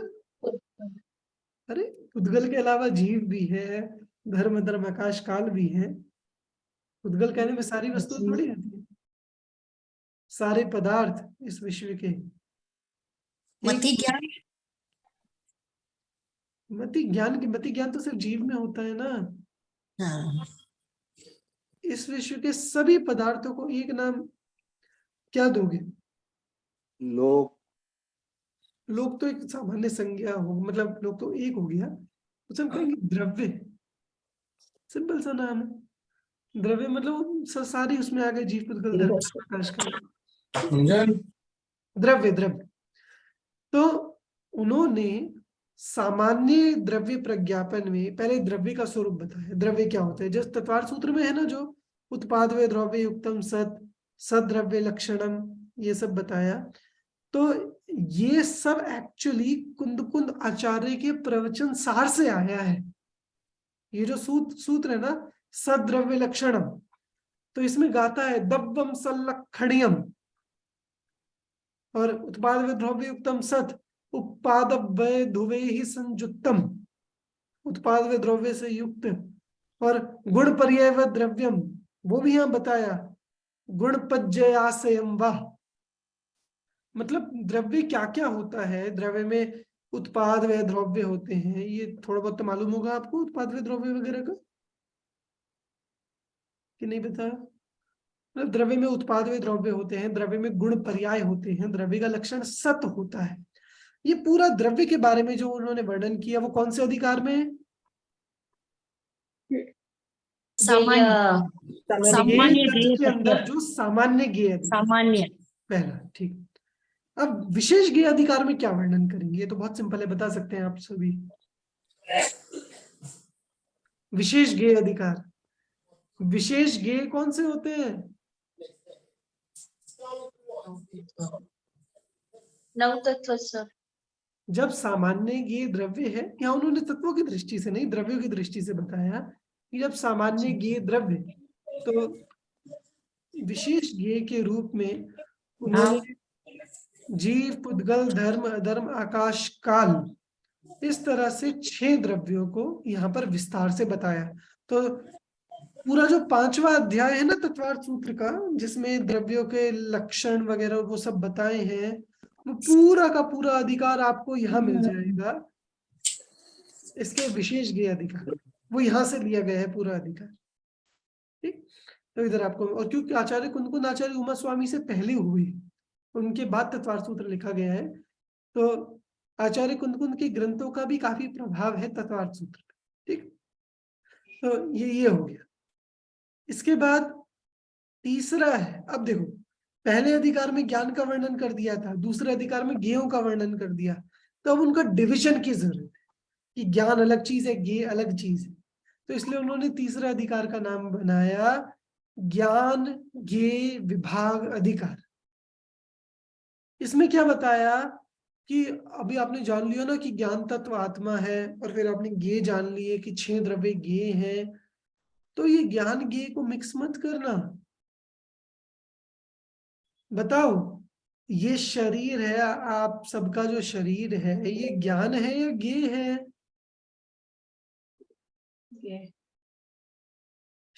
अरे उद्गल के अलावा जीव भी है, धर्म धर्म आकाश काल भी है। उद्गल कहने में सारी वस्तुएं थोड़ी आती है, सारे पदार्थ इस विश्व के। मति ज्ञान, मति ज्ञान तो सिर्फ जीव में होता है ना। हाँ इस विश्व के सभी पदार्थों को एक नाम क्या दोगे? लोक। लोग तो एक सामान्य संज्ञा हो, मतलब लोग तो एक हो गया, उसे हम कहेंगे द्रव्य। सिंपल सा नाम है द्रव्य, मतलब सारी उसमें आ गए, जीव पुद्गल धर्म आकाश काल, द्रव्य द्रव्य। तो उन्होंने सामान्य द्रव्य प्रज्ञापन में पहले द्रव्य का स्वरूप बताया। द्रव्य क्या होता है? जस्ट तत्वार्थ सूत्र में है ना, जो उत्पाद व द्रव्य युक्तम सत सद्रव्य लक्षणम, ये सब बताया। तो ये सब एक्चुअली कुंद कुंद आचार्य के प्रवचन सार से आया है। ये जो सूत्र है ना, सद्रव्य लक्षणम, तो इसमें गाता है दब्बम सल्लक्षणियम और उत्पाद द्रव्य युक्तम सत उत्पाद धुवे ही संयुक्तम, उत्पाद व द्रव्य से युक्त, और गुण पर्याय व द्रव्यम वो भी यहाँ बताया, गुण पज्जयासयम वाह, मतलब द्रव्य क्या क्या होता है, द्रव्य में उत्पाद व द्रव्य होते हैं, ये थोड़ा बहुत तो मालूम होगा आपको उत्पाद व द्रव्य वगैरह का कि नहीं बताया। मतलब द्रव्य में उत्पाद व द्रव्य होते हैं, द्रव्य में गुण पर्याय होते हैं, द्रव्य का लक्षण सत होता है। ये पूरा द्रव्य के बारे में जो उन्होंने वर्णन किया वो कौन से अधिकार में है? सामान्य गेय तत्व के अंदर जो सामान्य गेय अधिकार, सामान्य पहला, ठीक। अब विशेष गेय अधिकार में क्या वर्णन करेंगे, ये तो बहुत सिंपल है, बता सकते हैं आप सभी। विशेष गेय अधिकार, विशेष गेय कौन से होते हैं? 9 तत्व सर। जब सामान्य गेय द्रव्य है, यहाँ उन्होंने तत्वों की दृष्टि से नहीं द्रव्यों की दृष्टि से बताया कि जब सामान्य गेय द्रव्य, तो विशेष गेय के रूप में उन्होंने जीव, पुद्गल, धर्म, अधर्म, आकाश, काल, इस तरह से 6 द्रव्यों को यहाँ पर विस्तार से बताया। तो पूरा जो 5वां अध्याय है ना तत्वार्थ सूत्र का, जिसमें द्रव्यों के लक्षण वगैरह वो सब बताए हैं, वो पूरा का पूरा अधिकार आपको यहाँ मिल जाएगा। इसके विशेष गेय अधिकार वो यहाँ से लिया गया है पूरा अधिकार, ठीक। तो इधर आपको, और क्योंकि आचार्य कुंदकुंद आचार्य उमा स्वामी से पहले हुए, उनके बाद तत्वार्थ सूत्र लिखा गया है, तो आचार्य कुंदकुंद के ग्रंथों का भी काफी प्रभाव है तत्वार्थ सूत्र, ठीक। तो ये हो गया। इसके बाद तीसरा है, अब देखो पहले अधिकार में ज्ञान का वर्णन कर दिया था, दूसरे अधिकार में गेयों का वर्णन कर दिया, तो अब उनका डिविजन की जरूरत है कि ज्ञान अलग चीज है, गेय अलग चीज है। तो इसलिए उन्होंने तीसरा अधिकार का नाम बनाया ज्ञान गेय विभाग अधिकार। इसमें क्या बताया कि अभी आपने जान लिया ना कि ज्ञान तत्व आत्मा है, और फिर आपने गेय जान लिए कि 6 द्रव्य गेय हैं, तो ये ज्ञान गेय को मिक्स मत करना। बताओ, ये शरीर है, आप सबका जो शरीर है, ये ज्ञान है या गेय है?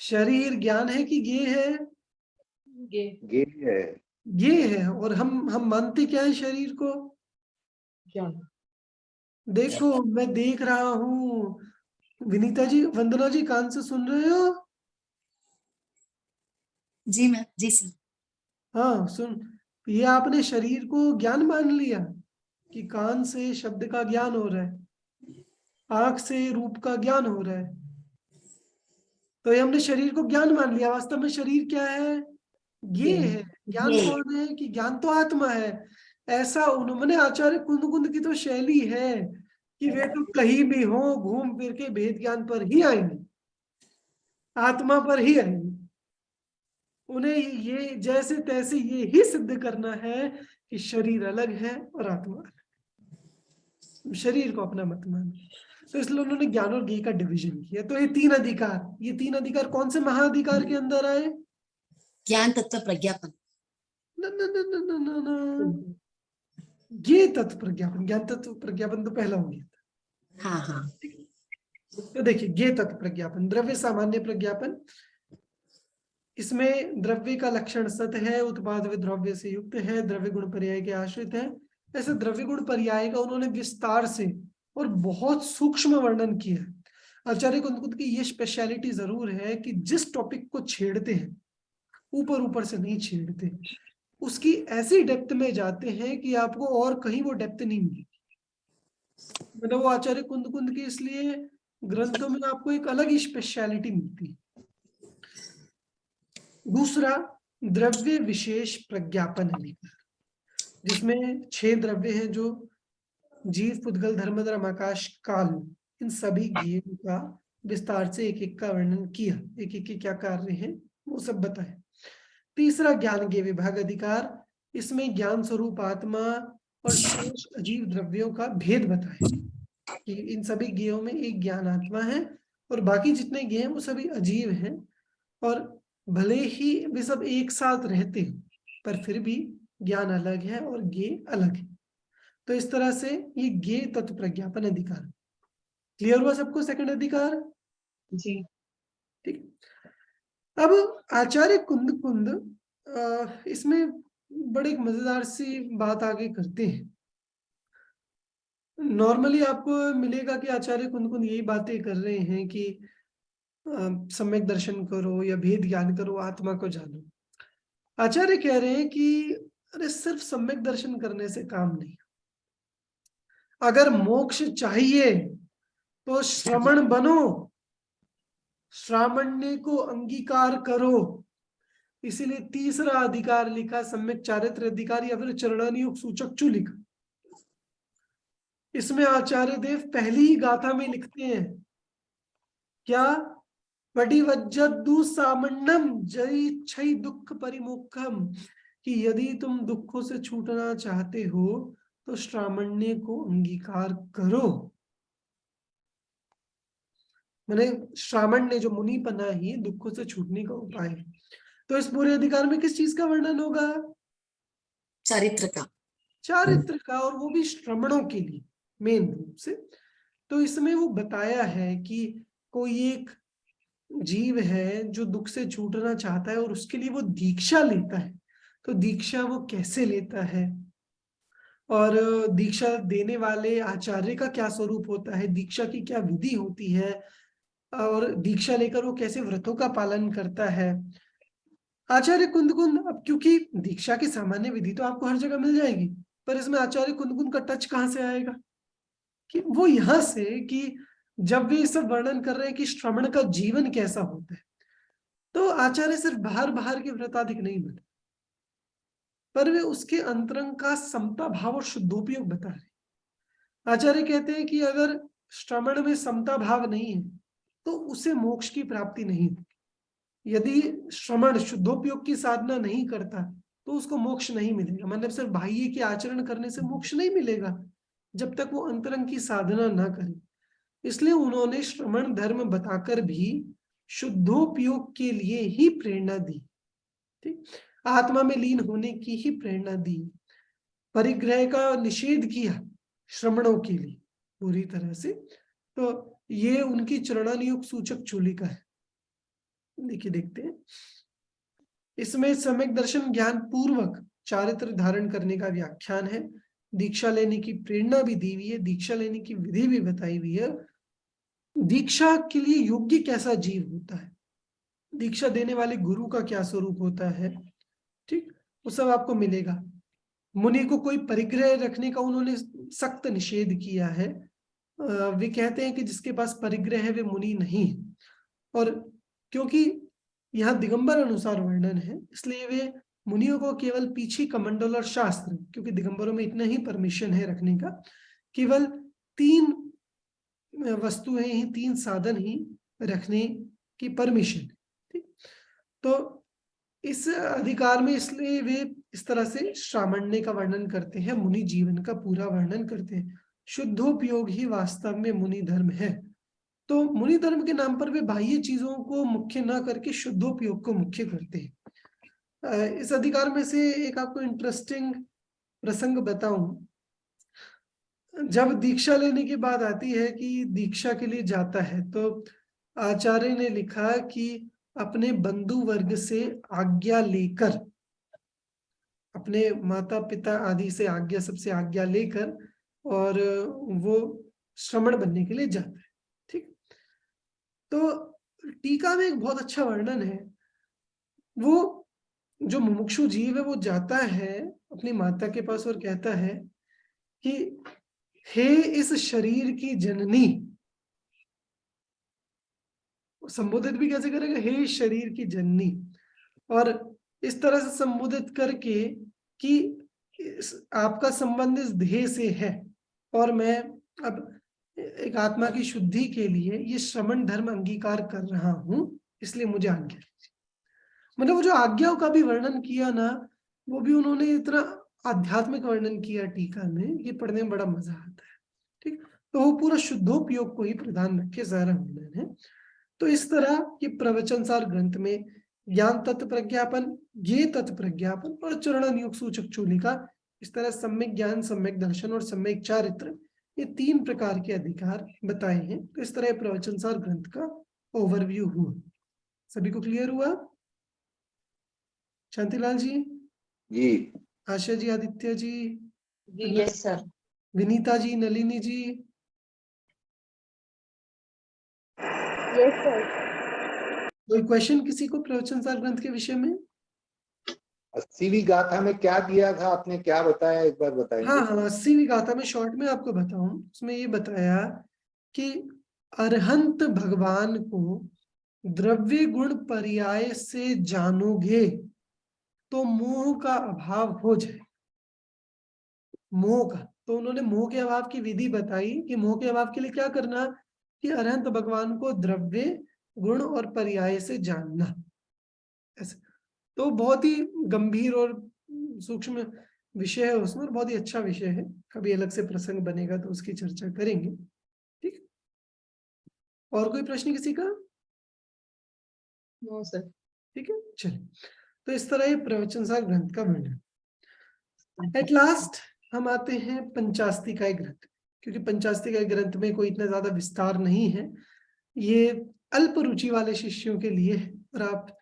शरीर ज्ञान है कि गेय है? गे है। गेय है। और हम मानते क्या है शरीर को? देखो मैं देख रहा हूँ, विनीता जी, वंदना जी, कान से सुन रहे हो? जी मैम, जी सर। हाँ सुन, ये आपने शरीर को ज्ञान मान लिया कि कान से शब्द का ज्ञान हो रहा है, आंख से रूप का ज्ञान हो रहा है, तो ये हमने शरीर को ज्ञान मान लिया। वास्तव में शरीर क्या है? ये है। ज्ञान ये। कौन है? कि ज्ञान तो आत्मा है। ऐसा उन्होंने, आचार्य कुंद की तो शैली है कि वे तो कहीं भी हो घूम फिर के भेद ज्ञान पर ही आएंगे, आत्मा पर ही आएंगे। उन्हें ये जैसे तैसे ये ही सिद्ध करना है कि शरीर अलग है और आत्मा अलग है, शरीर को अपना मत मानो। तो इसलिए उन्होंने ज्ञान और गेय का डिवीजन किया। तो ये 3 अधिकार, ये 3 अधिकार कौन से महाअधिकार के अंदर आए? ज्ञान तत्व प्रज्ञापन। न, न, न, न, न, न, न। ये तत्व प्रज्ञापन, ज्ञान तत्व प्रज्ञापन तो पहला हो गया। हाँ हाँ। तो देखिए, ये तत्व प्रज्ञापन, द्रव्य सामान्य प्रज्ञापन, इसमें द्रव्य का लक्षण सत है, उत्पाद व द्रव्य से युक्त है, द्रव्य गुण पर्याय के आश्रित है। ऐसे द्रव्य गुण पर्याय का उन्होंने विस्तार से और बहुत सूक्ष्म वर्णन किया है। आचार्य कुंद की ये स्पेशलिटी जरूर है कि जिस टॉपिक को छेड़ते हैं ऊपर ऊपर से नहीं छेड़ते, उसकी ऐसी डेप्थ में जाते हैं कि आपको और कहीं वो डेप्थ नहीं मिलेगी। मतलब वो आचार्य कुंद की इसलिए ग्रंथों में आपको एक अलग ही स्पेशलिटी मिलती है। दूसरा, द्रव्य विशेष प्रज्ञापन अधिकार, जिसमें 6 द्रव्य हैं जो जीव, पुद्गल, धर्म, धर्म, आकाश, काल, इन सभी गेयों का विस्तार से एक एक का वर्णन किया, एक एक के क्या कार्य हैं वो सब बताया। तीसरा, ज्ञान गेय विभाग अधिकार, इसमें ज्ञान स्वरूप आत्मा और शेष अजीव द्रव्यों का भेद बताया कि इन सभी गेयों में एक ज्ञान आत्मा है और बाकी जितने गे हैं वो सभी अजीब हैं, और भले ही वे सब एक साथ रहते हैं पर फिर भी ज्ञान अलग है और गे अलग है। तो इस तरह से ये गे तत्व प्रज्ञापन अधिकार। क्लियर हुआ सबको सेकंड अधिकार? जी। ठीक है। अब आचार्य कुंद इसमें बड़े एक मजेदार सी बात आगे करते हैं। नॉर्मली आपको मिलेगा कि आचार्य कुंद यही बातें कर रहे हैं कि सम्यक दर्शन करो या भेद ज्ञान करो, आत्मा को जानो। आचार्य कह रहे हैं कि अरे सिर्फ सम्यक दर्शन करने से काम नहीं, अगर मोक्ष चाहिए तो श्रमण बनो, श्रामण्य को अंगीकार करो। इसीलिए तीसरा अधिकार लिखा सम्यक चारित्र अधिकार या फिर चरणानुयोग सूचकचु लिखा। इसमें आचार्य देव पहली ही गाथा में लिखते हैं क्या? वडिवज्जदु सामन्नम जय छय दुख परिमुखम, कि यदि तुम दुखों से छूटना चाहते हो तो श्रामण्य को अंगीकार करो। मैंने श्रामण्य जो मुनिपना ही दुखों से छूटने का उपाय है। तो इस पूरे अधिकार में किस चीज का वर्णन होगा? चारित्र का। चारित्र का, और वो भी श्रमणों के लिए मेन रूप से। तो इसमें वो बताया है कि कोई एक जीव है जो दुख से छूटना चाहता है और उसके लिए वो दीक्षा लेता है। तो दीक्षा वो कैसे लेता है, और दीक्षा देने वाले आचार्य का क्या स्वरूप होता है, दीक्षा की क्या विधि होती है, और दीक्षा लेकर वो कैसे व्रतों का पालन करता है। आचार्य कुंद अब क्योंकि दीक्षा की सामान्य विधि तो आपको हर जगह मिल जाएगी, पर इसमें आचार्य कुंद का टच कहाँ से आएगा? कि वो यहां से कि जब वे सब वर्णन कर रहे हैं कि श्रमण का जीवन कैसा होता है, तो आचार्य सिर्फ बाहर के व्रताधिक नहीं बता, पर वे उसके अंतरंग का समता भाव और शुद्धोपयोग बता रहे। आचार्य कहते हैं कि अगर श्रमण में समता भाव नहीं है तो उसे मोक्ष की प्राप्ति नहीं होगी। यदि श्रमण शुद्धोपयोग की साधना नहीं करता तो उसको मोक्ष नहीं मिलेगा। मतलब सिर्फ बाह्य के आचरण करने से मोक्ष नहीं मिलेगा जब तक वो अंतरंग की साधना ना करे। इसलिए उन्होंने श्रमण धर्म बताकर भी शुद्धोपयोग के लिए ही प्रेरणा दी। ठीक, आत्मा में लीन होने की ही प्रेरणा दी। परिग्रह का निषेध किया श्रमणों के लिए पूरी तरह से। तो ये उनकी चरणानुयोग सूचक चूलिका है। देखिए देखते हैं, इसमें सम्यक दर्शन ज्ञान पूर्वक चारित्र धारण करने का व्याख्यान है। दीक्षा लेने की प्रेरणा भी दी हुई है, दीक्षा लेने की विधि भी बताई हुई है। दीक्षा के लिए योग्य कैसा जीव होता है, दीक्षा देने वाले गुरु का क्या स्वरूप होता है, ठीक, वो सब आपको मिलेगा। मुनि को कोई परिग्रह रखने का उन्होंने सख्त निषेध किया है। वे कहते हैं कि जिसके पास परिग्रह है वे मुनि नहीं। और क्योंकि यहाँ दिगंबर अनुसार वर्णन है इसलिए वे मुनियों को केवल पीछे कमंडल और शास्त्र, क्योंकि दिगंबरों में इतना ही परमिशन है रखने का, केवल 3 वस्तुएं ही, 3 साधन ही रखने की परमिशन। ठीक, तो इस अधिकार में इसलिए वे इस तरह से श्रामण्य का वर्णन करते हैं, मुनि जीवन का पूरा वर्णन करते हैं। शुद्धोपयोग ही वास्तव में मुनि धर्म है। तो मुनि धर्म के नाम पर वे बाह्य चीजों को मुख्य ना करके शुद्धोपयोग को मुख्य करते हैं। इस अधिकार में से एक आपको इंटरेस्टिंग प्रसंग बताऊं। जब दीक्षा लेने की बात आती है कि दीक्षा के लिए जाता है तो आचार्य ने लिखा कि अपने बंधु वर्ग से आज्ञा लेकर, अपने माता पिता आदि से आज्ञा, सबसे आज्ञा लेकर, और वो श्रमण बनने के लिए जाता है। ठीक, तो टीका में एक बहुत अच्छा वर्णन है। वो जो मुमुक्षु जीव है वो जाता है अपनी माता के पास और कहता है कि हे इस शरीर की जननी, संबोधित भी कैसे करेगा, हे शरीर की जननी, और इस तरह से संबोधित करके कि आपका संबंध इस देह से है और मैं अब एक आत्मा की शुद्धि के लिए ये श्रमण धर्म अंगीकार कर रहा हूं, इसलिए मुझे आज्ञा। मतलब वो जो आज्ञाओं का भी वर्णन किया ना, वो भी उन्होंने इतना आध्यात्मिक वर्णन किया टीका में, ये पढ़ने में बड़ा मजा आता है। ठीक, तो वो पूरा शुद्धोपयोग को ही प्रधान रख के सारा वर्णन है। तो इस तरह ये प्रवचन सार ग्रंथ में ज्ञान तत्व प्रज्ञापन, ज्ञेय तत्व प्रज्ञापन और चरण नियोग सूचक चूलिका, इस तरह सम्यक ज्ञान, सम्यक दर्शन और सम्यक चारित्र, ये 3 प्रकार के अधिकार बताए हैं। तो इस तरह प्रवचन सार ग्रंथ का ओवरव्यू हुआ। सभी को क्लियर हुआ? शांतिलाल जी, जी, आशा जी, आदित्य जी, यस सर। विनीता जी, नलिनी जी, यस सर। कोई क्वेश्चन किसी को प्रवचन सार ग्रंथ के विषय में? 80वीं गाथा में क्या दिया था आपने, क्या बताया, एक बार बताएंगे? हाँ हाँ, 80वीं गाथा में शॉर्ट में आपको बताऊं, उसमें ये बताया कि अरहंत भगवान को द्रव्य गुण पर्याय से जानोगे तो मोह का अभाव हो जाए। मोह का, तो उन्होंने मोह के अभाव की विधि बताई कि मोह के अभाव के लिए क्या करना, कि अरहंत भगवान को द्रव्य गुण और पर्याय से जानना। ऐसे तो बहुत ही गंभीर और सूक्ष्म विषय है उसमें, और बहुत ही अच्छा विषय है। कभी अलग से प्रसंग बनेगा तो उसकी चर्चा करेंगे। ठीक, और कोई प्रश्न किसी का? No sir. ठीक है, चलिए। तो इस तरह ये प्रवचन सार ग्रंथ का वर्णन। एट लास्ट हम आते हैं पंचास्तिकाय ग्रंथ, क्योंकि पंचास्तिकाय ग्रंथ में कोई इतना ज्यादा विस्तार नहीं है, ये अल्प रुचि वाले शिष्यों के लिए है। और आप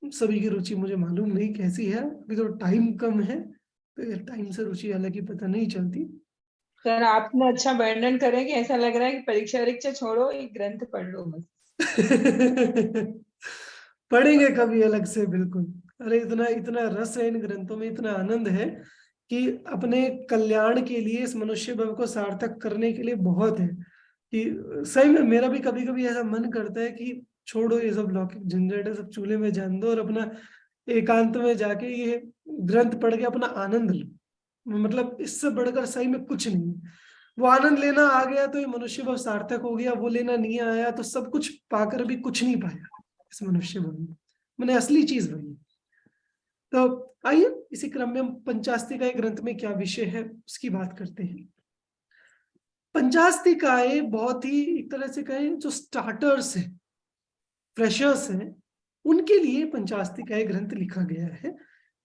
सभी की रुचि मुझे मालूम नहीं कैसी है, अभी तो टाइम कम है, तो टाइम से रुचि हालांकि पता नहीं चलती। सर आपने अच्छा वर्णन करे कि ऐसा लग रहा है कि परीक्षा वरीक्षा छोड़ो, एक ग्रंथ पढ़ लो बस। पढ़ेंगे कभी अलग से, बिल्कुल। अरे इतना इतना रस है इन ग्रंथों में, इतना आनंद है कि अपने कल्याण के लिए, इस मनुष्य भव को सार्थक करने के लिए बहुत है। कि सही में मेरा भी कभी कभी ऐसा मन करता है कि छोड़ो ये सब लौकिक झंझट है, सब चूल्हे में जान दो और अपना एकांत में जाके ये ग्रंथ पढ़ के अपना आनंद लो। मतलब इससे बढ़कर सही में कुछ नहीं। वो आनंद लेना आ गया तो ये मनुष्य भाव सार्थक हो गया, वो लेना नहीं आया तो सब कुछ पाकर भी कुछ नहीं पाया इस मनुष्य भाव में। मैंने असली चीज वही। तो आइए इसी क्रम में हम पंचास्तिकाय ग्रंथ में क्या विषय है उसकी बात करते हैं। पंचास्तिकाय बहुत ही एक तरह से कहें जो स्टार्टर्स हैं, फ्रेशर्स हैं, उनके लिए पंचास्तिकाय ग्रंथ लिखा गया है,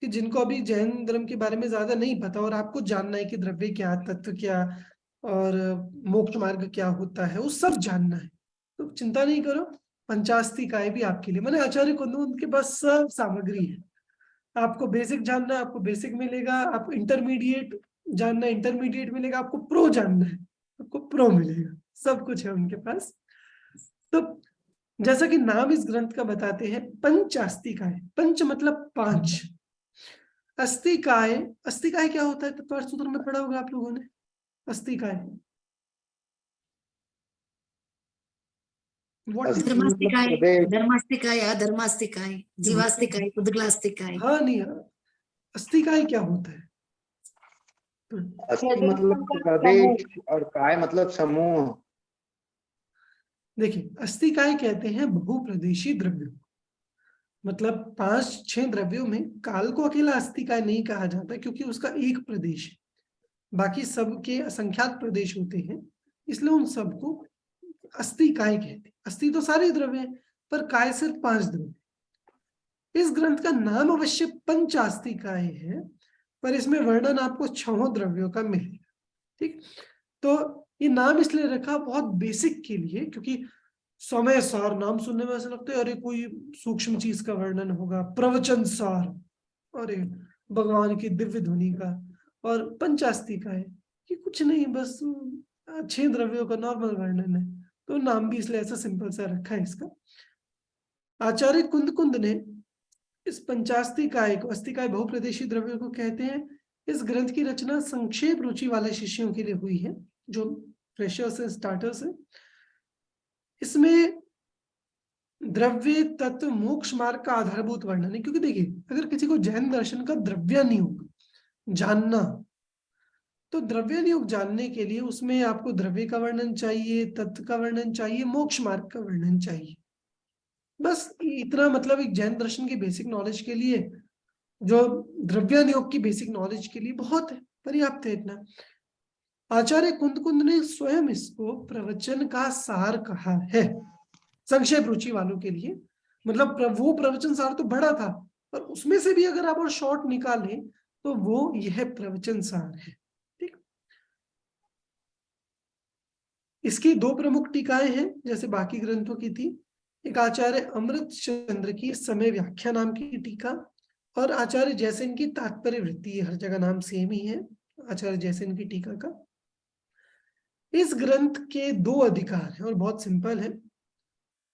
कि जिनको अभी जैन धर्म के बारे में ज्यादा नहीं पता और आपको जानना है कि द्रव्य क्या, तत्व क्या और मोक्ष मार्ग क्या होता है, वो सब जानना है, तो चिंता नहीं करो, पंचास्तिकाय भी आपके लिए। मैंने आचार्य कुंदन के पास सब सामग्री है। आपको बेसिक जानना है, आपको बेसिक मिलेगा, आपको इंटरमीडिएट जानना है, इंटरमीडिएट मिलेगा, आपको प्रो जानना है, आपको प्रो मिलेगा, सब कुछ है उनके पास। तो जैसा कि नाम इस ग्रंथ का बताते हैं, पंचास्तिकाय, पंच मतलब 5, अस्तिकाय, अस्तिकाय क्या होता है? तत्वार्थ सूत्र में पढ़ा होगा आप लोगों ने। अस्तिकाय व्हाट इज, धर्मास्तिकाय, प्रदेश। धर्मास्तिकाय, अधर्मास्तिकाय, जीवास्तिकाय, उद्गलास्तिकाय। हाँ नहीं, अस्तिकाय क्या होता है? अस्थि मतलब प्रदेश और काय मतलब समूह। देखिए, अस्तिकाय कहते हैं बहुप्रदेशी द्रव्यों, मतलब 5-6 द्रव्यों में काल को अकेला अस्तिकाय नहीं कहा जाता, क्योंकि उसका एक प्रदेश है, बाकी सबके असंख्यात प्रदेश होते हैं, इसलिए उन सबको अस्तिकाय कहते हैं। अस्थि तो सारे द्रव्य हैं, पर काय सिर्फ 5 द्रव्य। इस ग्रंथ का नाम अवश्य पंचास्तिकाय है, पर इसमें वर्णन आपको 6 द्रव्यों का मिलेगा। ठीक, तो ये नाम इसलिए रखा बहुत बेसिक के लिए, क्योंकि समय सार नाम सुनने में ऐसा लगता है अरे कोई सूक्ष्म चीज का वर्णन होगा, प्रवचन सार, अरे भगवान की दिव्य ध्वनि का, और पंचास्तिकाय कि कुछ नहीं, बस 6 द्रव्यों का नॉर्मल वर्णन है, तो नाम भी इसलिए ऐसा सिंपल सा रखा है इसका। आचार्य कुंद ने इस पंचास्तिकाय को, अस्तिकाय बहुप्रदेशी द्रव्यों को कहते हैं, इस ग्रंथ की रचना संक्षेप रुचि वाले शिष्यों के लिए हुई है, जो फ्रेशर्स है, स्टार्टर्स है। इसमें द्रव्य तत्व मोक्ष मार्ग का आधारभूत वर्णन है, क्योंकि देखिए अगर किसी को जैन दर्शन का द्रव्यानुयोग जानना, तो द्रव्यानुयोग जानने के लिए उसमें आपको द्रव्य का वर्णन चाहिए, तत्व का वर्णन चाहिए, मोक्ष मार्ग का वर्णन चाहिए। बस इतना, मतलब एक जैन दर्शन की बेसिक नॉलेज के लिए, जो द्रव्यानुयोग की बेसिक नॉलेज के लिए बहुत है, पर्याप्त है इतना। आचार्य कुंद ने स्वयं इसको प्रवचन का सार कहा है। संक्षेप रुचि वालों के लिए, मतलब वो प्रवचन सार तो बड़ा था, पर उसमें से भी अगर आप और शॉर्ट निकालें तो वो यह प्रवचन सार है। ठीक, इसकी दो प्रमुख टीकाएं हैं जैसे बाकी ग्रंथों की थी। एक आचार्य अमृत चंद्र की समय व्याख्या नाम की टीका, और आचार्य जयसेन की तात्पर्य वृत्ति, हर जगह नाम सेम ही है आचार्य जयसेन की टीका का। इस ग्रंथ के दो अधिकार हैं और बहुत सिंपल है।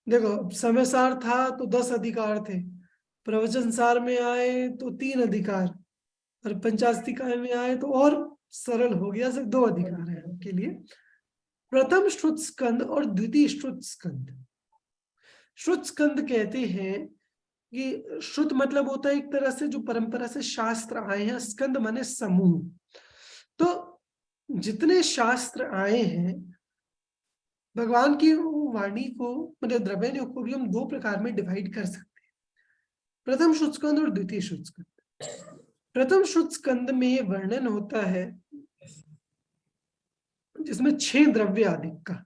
देखो, समय सार था तो 10 अधिकार थे, प्रवचन सार में आए तो 3 अधिकार, और पंचास्तिकाय में आए तो और सरल हो गया, सिर्फ 2 अधिकार है आपके लिए, प्रथम श्रुत स्कंद और द्वितीय श्रुत स्कंद। श्रुत स्कंद कहते हैं कि श्रुत मतलब होता है एक तरह से जो परंपरा से शास्त्र आए हैं, स्कंद माने समूह। तो जितने शास्त्र आए हैं भगवान की वाणी को, मतलब द्रव्य को भी हम 2 प्रकार में डिवाइड कर सकते हैं, प्रथम श्रुत स्कंद और द्वितीय श्रुत स्कंद। प्रथम श्रुत स्कंद में वर्णन होता है जिसमें 6 द्रव्य आदि का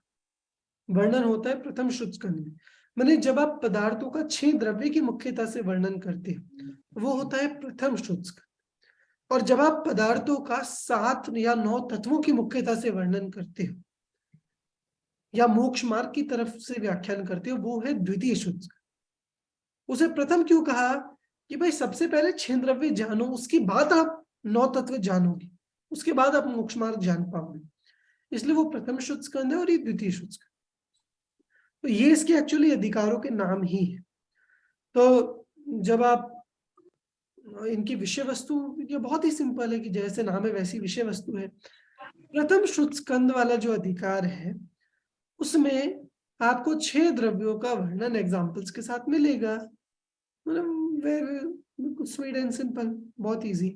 वर्णन होता है प्रथम श्रुत स्कंद में। माने जब आप पदार्थों का 6 द्रव्य की मुख्यता से वर्णन करते हो वो होता है प्रथम श्रुत स्कंद, और जब आप पदार्थों का 7 या 9 तत्वों की मुख्यता से वर्णन करते हो या मोक्ष मार्ग की तरफ से व्याख्यान करते हो वो है द्वितीय श्रुत स्कंद। उसे प्रथम क्यों कहा कि भाई सबसे पहले 6 द्रव्य जानो, उसके बाद आप 9 तत्व जानोगे, उसके बाद आप मोक्ष मार्ग जान पाओगे, इसलिए वो प्रथम श्रुत स्कंद है और ये द्वितीय श्रुत स्कंद। तो ये इसके एक्चुअली अधिकारों के नाम ही है। तो जब आप इनकी विषय वस्तु, ये बहुत ही सिंपल है कि जैसे नाम है वैसी विषय वस्तु है। प्रथम श्रुत स्कंद वाला जो अधिकार है उसमें आपको 6 द्रव्यों का वर्णन एग्जाम्पल्स के साथ मिलेगा, मतलब स्वीट एंड सिंपल, बहुत इजी।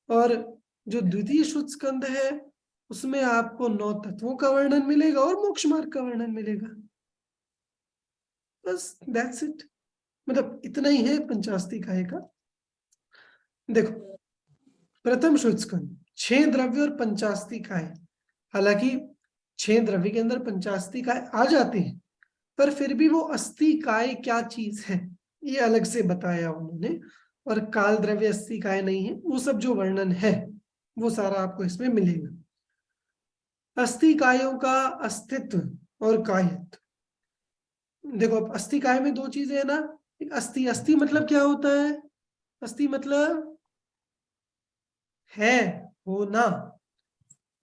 और जो द्वितीय श्रुत स्कंद है उसमें आपको 9 तत्वों का वर्णन मिलेगा और मोक्ष मार्ग का वर्णन मिलेगा, बस दैट्स इट, मतलब इतना ही है पंचास्तिकाय का। देखो, प्रथम श्रुत स्कंद 6 द्रव्य और पंचास्तिकाय, हालांकि 6 द्रव्य के अंदर पंचास्तिकाय आ जाते हैं पर फिर भी वो अस्तिकाय क्या चीज है ये अलग से बताया उन्होंने, और काल द्रव्य अस्तिकाय नहीं है, वो सब जो वर्णन है वो सारा आपको इसमें मिलेगा। अस्तिकायों का अस्तित्व और कायत्व। देखो, अस्तिकाय में 2 चीजें है ना, एक अस्थि, अस्थि मतलब क्या होता है, अस्थि मतलब है, होना,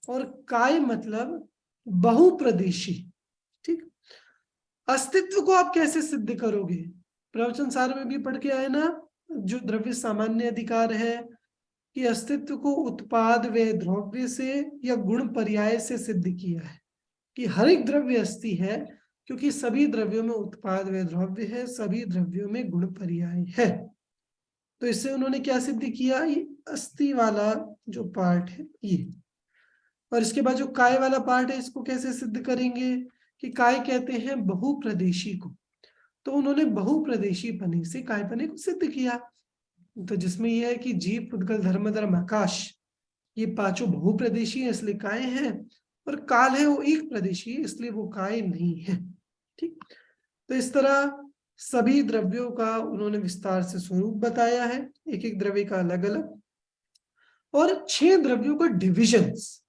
और काय मतलब बहुप्रदेशी। ठीक, अस्तित्व को आप कैसे सिद्ध करोगे, प्रवचन सार में भी पढ़ के आए ना, जो द्रव्य सामान्य अधिकार है कि अस्तित्व को उत्पाद व द्रव्य से या गुण पर्याय से सिद्ध किया है कि हर एक द्रव्य अस्थि है क्योंकि सभी द्रव्यों में उत्पाद व द्रव्य है, सभी द्रव्यों में गुण पर्याय है। तो इससे उन्होंने क्या सिद्ध किया, ये अस्थि वाला जो पार्ट है ये। और इसके बाद जो काय वाला पार्ट है इसको कैसे सिद्ध करेंगे कि काय कहते हैं बहुप्रदेशी को, तो उन्होंने बहुप्रदेशी पने से काय पने को सिद्ध किया। तो जिसमें यह है कि जीव, पुद्गल, धर्म, धर्म, आकाश, ये 5 बहुप्रदेशी है इसलिए काय है, और काल है वो एक प्रदेशी है इसलिए वो काय नहीं है। ठीक, तो इस तरह सभी द्रव्यों का उन्होंने विस्तार से स्वरूप बताया है, एक एक द्रव्य का अलग अलग, और 6 द्रव्यों का डिविजन्स,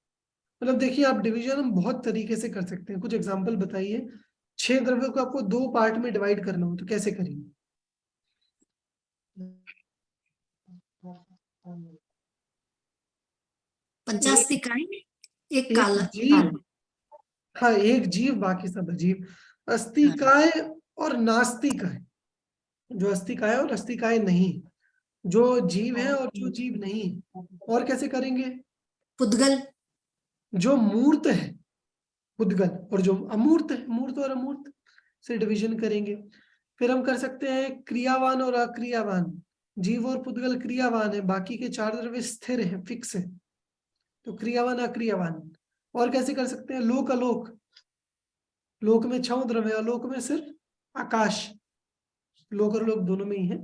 मतलब देखिए आप डिवीजन हम बहुत तरीके से कर सकते हैं, कुछ एग्जांपल बताइए। 6 द्रव्यों को आपको 2 पार्ट में डिवाइड करना हो तो कैसे करेंगे? पंचास्तिकाय, एक एक काला जीव, हाँ एक जीव, बाकी सब अजीव। अस्तिकाय और नास्तिकाय, जो अस्तिकाय और अस्तिकाय नहीं, जो जीव है और जो जीव नहीं। और कैसे करेंगे? पुद्गल, जो मूर्त है पुद्गल, और जो अमूर्त है मूर्त और अमूर्त से डिवीजन करेंगे। फिर हम कर सकते हैं क्रियावान और अक्रियावान, जीव और पुद्गल क्रियावान है, बाकी के 4 द्रव्य स्थिर है, फिक्स है, तो क्रियावान अक्रियावान। और कैसे कर सकते हैं? लोक अलोक, लोक में 6 द्रव्य, अलोक में सिर्फ आकाश, लोक और लोक दोनों में ही है।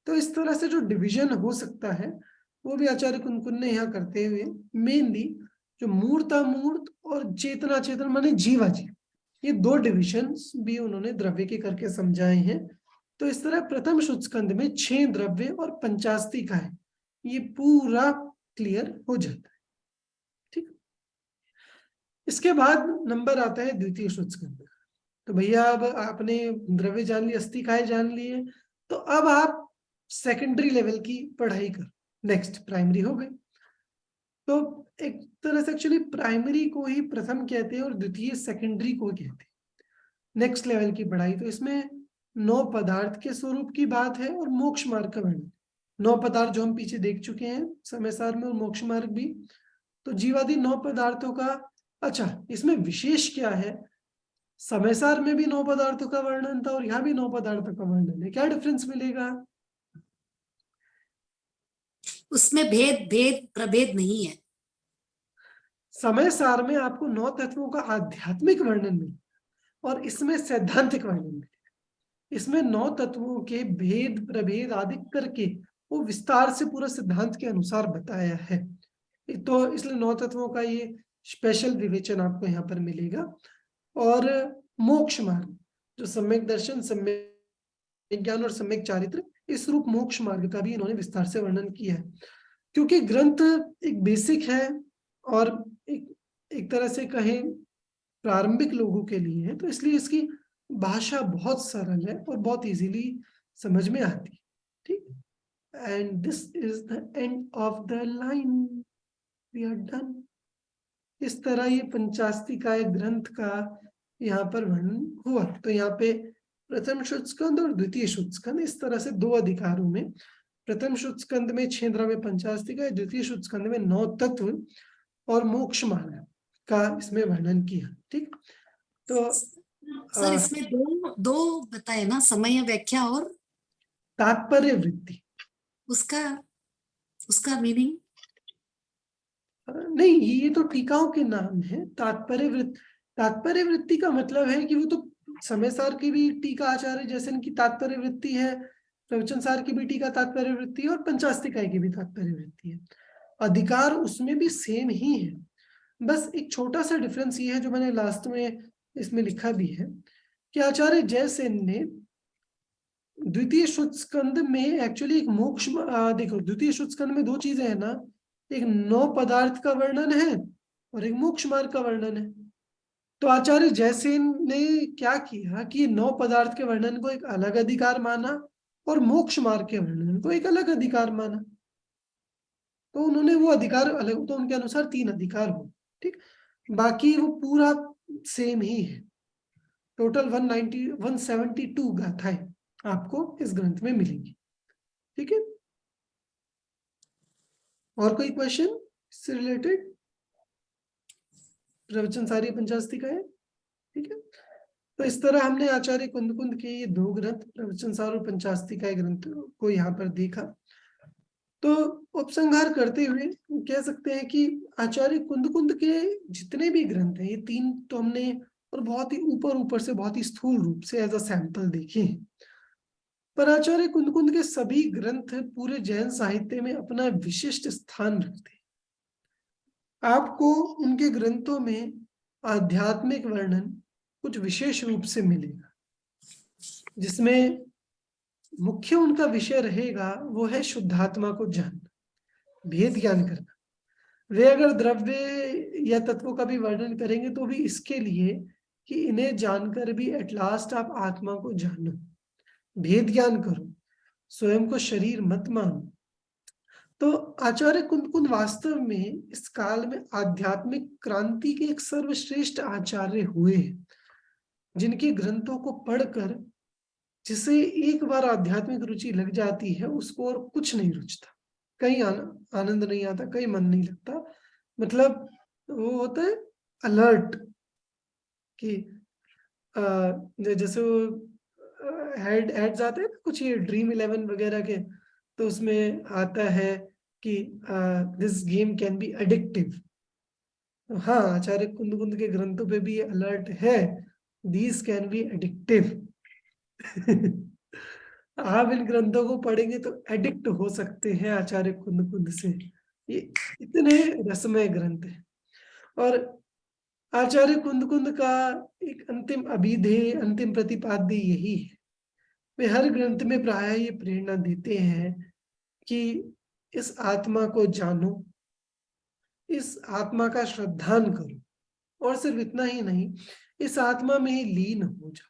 तो इस तरह से जो डिवीजन हो सकता है वो भी आचार्य कुनकुन ने यहाँ करते हुए मेनली जो मूर्तामूर्त और चेतना चेतन माने जीवाजीव, ये 2 डिविजन्स भी उन्होंने द्रव्य के करके समझाए हैं। तो इस तरह प्रथम शुद्ध स्कंद में 6 द्रव्य और 50 का है, ये पूरा क्लियर हो जाता है। ठीक, इसके बाद नंबर आता है द्वितीय शुद्ध स्कंद। तो भैया अब आपने द्रव्य जान लिए, अस्थिकाय जान लिए, तो अब आप सेकेंडरी लेवल की पढ़ाई कर, नेक्स्ट प्राइमरी हो गई। तो एक तरह से एक्चुअली प्राइमरी को ही प्रथम कहते हैं और द्वितीय सेकेंडरी को कहते हैं, नेक्स्ट लेवल की पढ़ाई। तो इसमें 9 पदार्थ के स्वरूप की बात है और मोक्ष मार्ग का वर्णन। 9 पदार्थ जो हम पीछे देख चुके हैं समय सार में, और मोक्ष मार्ग भी। तो जीवादि 9 पदार्थों का, अच्छा इसमें विशेष क्या है, समय सार में भी 9 पदार्थों का वर्णन था और यहाँ भी 9 पदार्थों का वर्णन है, क्या डिफरेंस मिलेगा? उसमें भेद प्रभेद नहीं है। समय सार में आपको 9 तत्वों का आध्यात्मिक वर्णन मिलेगा और इसमें सैद्धांतिक वर्णन मिलेगा। इसमें 9 तत्वों के भेद प्रभेद आदि करके वो विस्तार से पूरा सिद्धांत के अनुसार बताया है। तो इसलिए 9 तत्वों का ये स्पेशल विवेचन आपको यहाँ पर मिलेगा। और मोक्ष मार्ग, जो सम्यक दर्शन, सम्यक ज्ञान और सम्यक चारित्र, इस रूप मोक्ष मार्ग का भी इन्होंने विस्तार से वर्णन किया है। क्योंकि ग्रंथ एक बेसिक है और एक तरह से कहें प्रारंभिक लोगों के लिए है, तो इसलिए इसकी भाषा बहुत सरल है और बहुत इजीली समझ में आती है। ठीक, and this is the end of the line, we are done. इस तरह ये पंचास्तिकाय ग्रंथ का यहाँ पर वर्णन हुआ। तो यहाँ पे प्रथम शुद्ध स्कंद और द्वितीय शुद्ध स्कंद, इस तरह से 2 अधिकारों में, प्रथम शुद्ध स्कंद में 6 द्रव्य पंचास्तिकाय, द्वितीय शुद्ध स्कंद में 9 तत्व और मोक्ष मार्ग का इसमें वर्णन किया। ठीक, तो सर इसमें दो बताए ना, समय व्याख्या और तात्पर्य वृत्ति। उसका मीनिंग नहीं, ये तो टीकाओं के नाम है। तात्पर्य वृत्ति का मतलब है कि वो तो समय सार की भी टीका आचार्य जैसे की तात्पर्य वृत्ति है, प्रवचन सार की भी टीका तात्पर्य वृत्ति है और पंचास्तिकाय की भी तात्पर्य वृत्ति है। अधिकार उसमें भी सेम ही है, बस एक छोटा सा डिफरेंस ये है जो मैंने लास्ट में इसमें लिखा भी है कि आचार्य जयसेन ने द्वितीय शुद्ध स्कंद में एक्चुअली एक मोक्ष, देखो द्वितीय शुद्ध स्कंद में 2 चीजें है ना, एक 9 पदार्थ का वर्णन है और एक मोक्ष मार्ग का वर्णन है। तो आचार्य जयसेन ने क्या किया कि 9 पदार्थ के वर्णन को एक अलग अधिकार माना और मोक्ष मार्ग के वर्णन को एक अलग अधिकार माना। तो उन्होंने वो अधिकार अलग, तो उनके अनुसार 3 अधिकार हो। ठीक, बाकी वो पूरा सेम ही है। टोटल 172 गाथाएं आपको इस ग्रंथ में मिलेंगी। ठीक है, और कोई क्वेश्चन इससे रिलेटेड? प्रवचन सारी पंचास्तिका है। ठीक है, तो इस तरह हमने आचार्य कुंद के ये 2 ग्रंथ, प्रवचन सार और पंचास्तिका ग्रंथ को यहाँ पर देखा। तो उपसंहार करते हुए कह सकते हैं कि आचार्य कुंद के जितने भी ग्रंथ हैं, ये 3 तो हमने और बहुत ही ऊपर से बहुत ही स्थूल रूप से एज अ सैंपल देखे हैं, पर आचार्य कुंद के सभी ग्रंथ पूरे जैन साहित्य में अपना विशिष्ट स्थान रखते हैं। आपको उनके ग्रंथों में आध्यात्मिक वर्णन कुछ विशेष रूप से मिलेगा, जिसमें मुख्य उनका विषय रहेगा वो है शुद्धात्मा को जानना, भेद ज्ञान करना। वे अगर द्रव्य या तत्वों का भी वर्णन करेंगे तो भी इसके लिए कि इन्हें जानकर भी एट लास्ट आप आत्मा को जानो, भेद ज्ञान करो, स्वयं को शरीर मत मानो। तो आचार्य कुंद वास्तव में इस काल में आध्यात्मिक क्रांति के एक सर्वश्रेष्ठ आचार्य हुए हैं, जिनके ग्रंथों को पढ़कर जिसे एक बार आध्यात्मिक रुचि लग जाती है उसको और कुछ नहीं रुचता, कहीं आनंद नहीं आता, कहीं मन नहीं लगता। मतलब वो होता है अलर्ट कि जैसे वो एड्स आते हैं कुछ ये Dream11 वगैरह के, तो उसमें आता है कि this game can be addictive. हाँ, आचार्य कुंद के ग्रंथों पे भी ये अलर्ट है, दीज कैन बी एडिक्टिव। आप इन ग्रंथों को पढ़ेंगे तो एडिक्ट हो सकते हैं आचार्य कुंद से, ये इतने रसमय ग्रंथ है। और आचार्य कुंद का एक अंतिम अभिधेय, अंतिम प्रतिपाद्य यही है। वे हर ग्रंथ में प्रायः ये प्रेरणा देते हैं कि इस आत्मा को जानो, इस आत्मा का श्रद्धान करो, और सिर्फ इतना ही नहीं, इस आत्मा में ही लीन हो जाओ।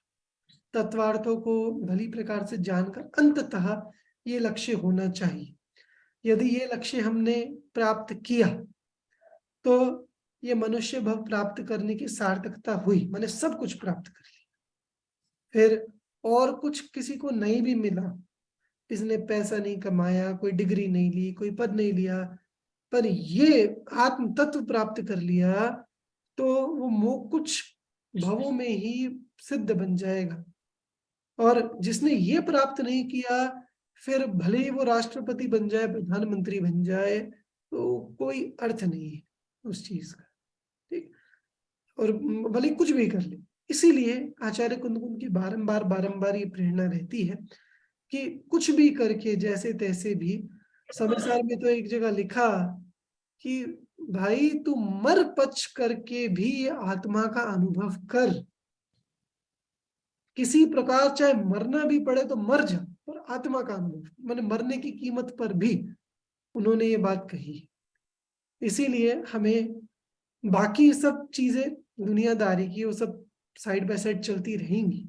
तत्वार्थों को भली प्रकार से जानकर अंततः ये लक्ष्य होना चाहिए। यदि ये लक्ष्य हमने प्राप्त किया तो ये मनुष्य भव प्राप्त करने की सार्थकता हुई, मैंने सब कुछ प्राप्त कर लिया। फिर और कुछ किसी को नहीं भी मिला, किसी ने पैसा नहीं कमाया, कोई डिग्री नहीं ली, कोई पद नहीं लिया, पर ये आत्म तत्व प्राप्त कर लिया, तो वो मोक्ष कुछ भवों में ही सिद्ध बन जाएगा। और जिसने ये प्राप्त नहीं किया, फिर भले ही वो राष्ट्रपति बन जाए, प्रधानमंत्री बन जाए, तो कोई अर्थ नहीं है उस चीज का, ठीक। और भले कुछ भी कर ले। इसीलिए आचार्य कुंद की बारंबार ये प्रेरणा रहती है कि कुछ भी करके, जैसे तैसे भी, समाचार में तो एक जगह लिखा कि भाई तू मर पच करके भी आत्मा का अनुभव कर, किसी प्रकार चाहे मरना भी पड़े तो मर जा, पर आत्मा का अनुभव, मैंने मरने की कीमत पर भी उन्होंने ये बात कही। इसीलिए हमें बाकी सब चीजें दुनियादारी की वो सब साइड बाय साइड चलती रहेंगी,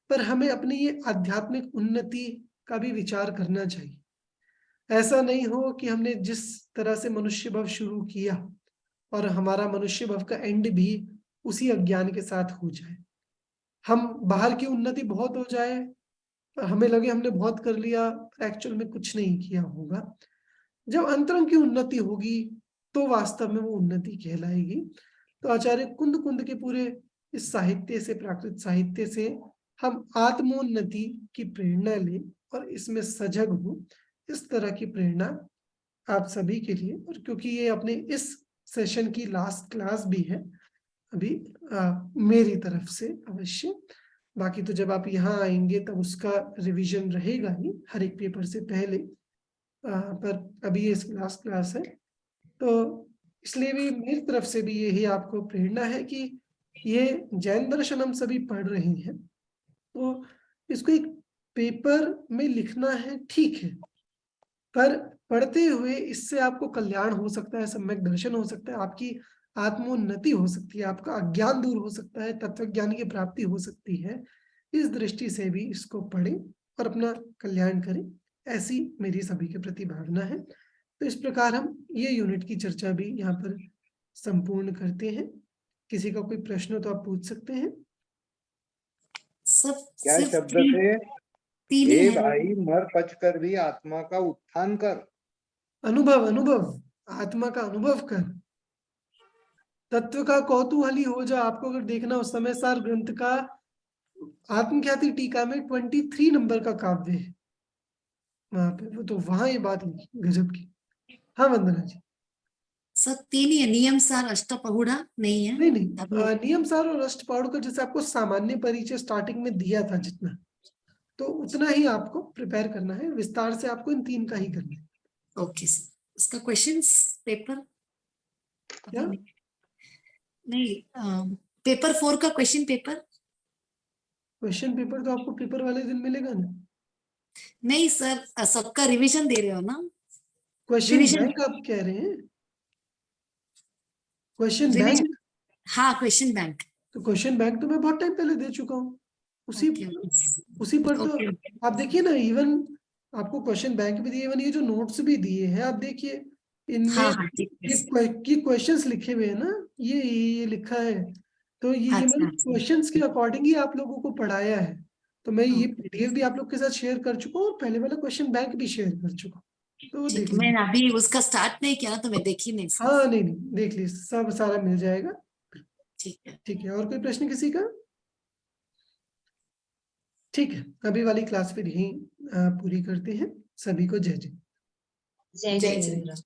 पर हमें अपनी ये आध्यात्मिक उन्नति का भी विचार करना चाहिए। ऐसा नहीं हो कि हमने जिस तरह से मनुष्य भव शुरू किया और हमारा मनुष्य भव का एंड भी उसी अज्ञान के साथ हो जाए। हम बाहर की उन्नति बहुत हो जाए, हमें लगे हमने बहुत कर लिया, एक्चुअल में कुछ नहीं किया होगा। जब अंतरंग की उन्नति होगी तो वास्तव में वो उन्नति कहलाएगी। तो आचार्य कुंद के पूरे इस साहित्य से, प्राकृत साहित्य से हम आत्मोन्नति की प्रेरणा लें और इसमें सजग हो, इस तरह की प्रेरणा आप सभी के लिए। और क्योंकि ये अपने इस सेशन की लास्ट क्लास भी है अभी मेरी तरफ से अवश्य, बाकी तो जब आप यहाँ आएंगे तब उसका रिवीजन रहेगा ही हर एक पेपर से पहले, पर अभी ये लास्ट क्लास है। तो इसलिए भी मेरी तरफ से भी यही आपको प्रेरणा है कि ये जैन दर्शन हम सभी पढ़ रहे हैं, तो इसको एक पेपर में लिखना है, ठीक है, पर पढ़ते हुए इससे आपको कल्याण हो सकता है, सम्यक दर्शन हो सकता है, आपकी आत्मोन्नति हो सकती है, आपका अज्ञान दूर हो सकता है, तत्व ज्ञान की प्राप्ति हो सकती है। इस दृष्टि से भी इसको पढ़ें और अपना कल्याण करें, ऐसी मेरी सभी के प्रति भावना है। तो इस प्रकार हम ये यूनिट की चर्चा भी यहाँ पर संपूर्ण करते हैं। किसी का कोई प्रश्न तो आप पूछ सकते हैं। सब क्या सिर्फ शब्द तीन थे? तीन ही हे है। भाई, मर पच कर भी आत्मा का उत्थान कर। अनुभव, आत्मा का अनुभव कर, तत्व का कौतूहली हो जा। आपको अगर देखना उस समय सार ग्रंथ का आत्मख्याति टीका में 23 नंबर का काव्य है, वहां पे वो तो वहां ये बात लिखी गजब की। हाँ वंदना जी। सब तीन ही है, नियम सार अष्टपहुड़ा नहीं है नहीं, अभी। नियम सार और अष्टपाउड़ का जैसे आपको सामान्य परिचय स्टार्टिंग में दिया था जितना, तो उतना ही आपको प्रिपेयर करना है, विस्तार से आपको इन 3 का ही करना है। ओके सर, उसका क्वेश्चंस पेपर क्या? नहीं, पेपर 4 का क्वेश्चन पेपर क्वेश्चन पेपर तो आपको पेपर वाले दिन मिलेगा ना। नहीं सर, सबका रिवीजन दे रहे हो ना? क्वेश्चन रिवीजन बैंक आप कह रहे हैं? Question bank? रिवीजन, हाँ क्वेश्चन बैंक। तो क्वेश्चन बैंक तो मैं बहुत टाइम पहले दे चुका हूँ, उसी पर तो ओके आप देखिए ना। इवन आपको क्वेश्चन बैंक भी दिए, इवन ये जो नोट्स भी दिए हैं आप देखिए, इनमें हाँ हाँ ठीक है। ये क्वेश्चंस लिखे हुए हैं ना, ये लिखा है। तो ये मैंने अच्छा क्वेश्चंस के अकॉर्डिंग ही आप लोगों को पढ़ाया है। तो मैं ये ओके, पीडीएफ भी आप लोग के साथ शेयर कर चुका हूँ और पहले वाला क्वेश्चन बैंक भी शेयर कर चुका हूँ, तो वो ठीक देख है। लीजिए। मैं अभी उसका स्टार्ट नहीं किया तो मैं देखी नहीं सर। हाँ नहीं, देख लीजिए, सब सारा मिल जाएगा। ठीक है। ठीक है, और कोई प्रश्न किसी का? ठीक है, अभी वाली क्लास फिर यहीं पूरी करते हैं। सभी को जय जय। जय जय जय जय।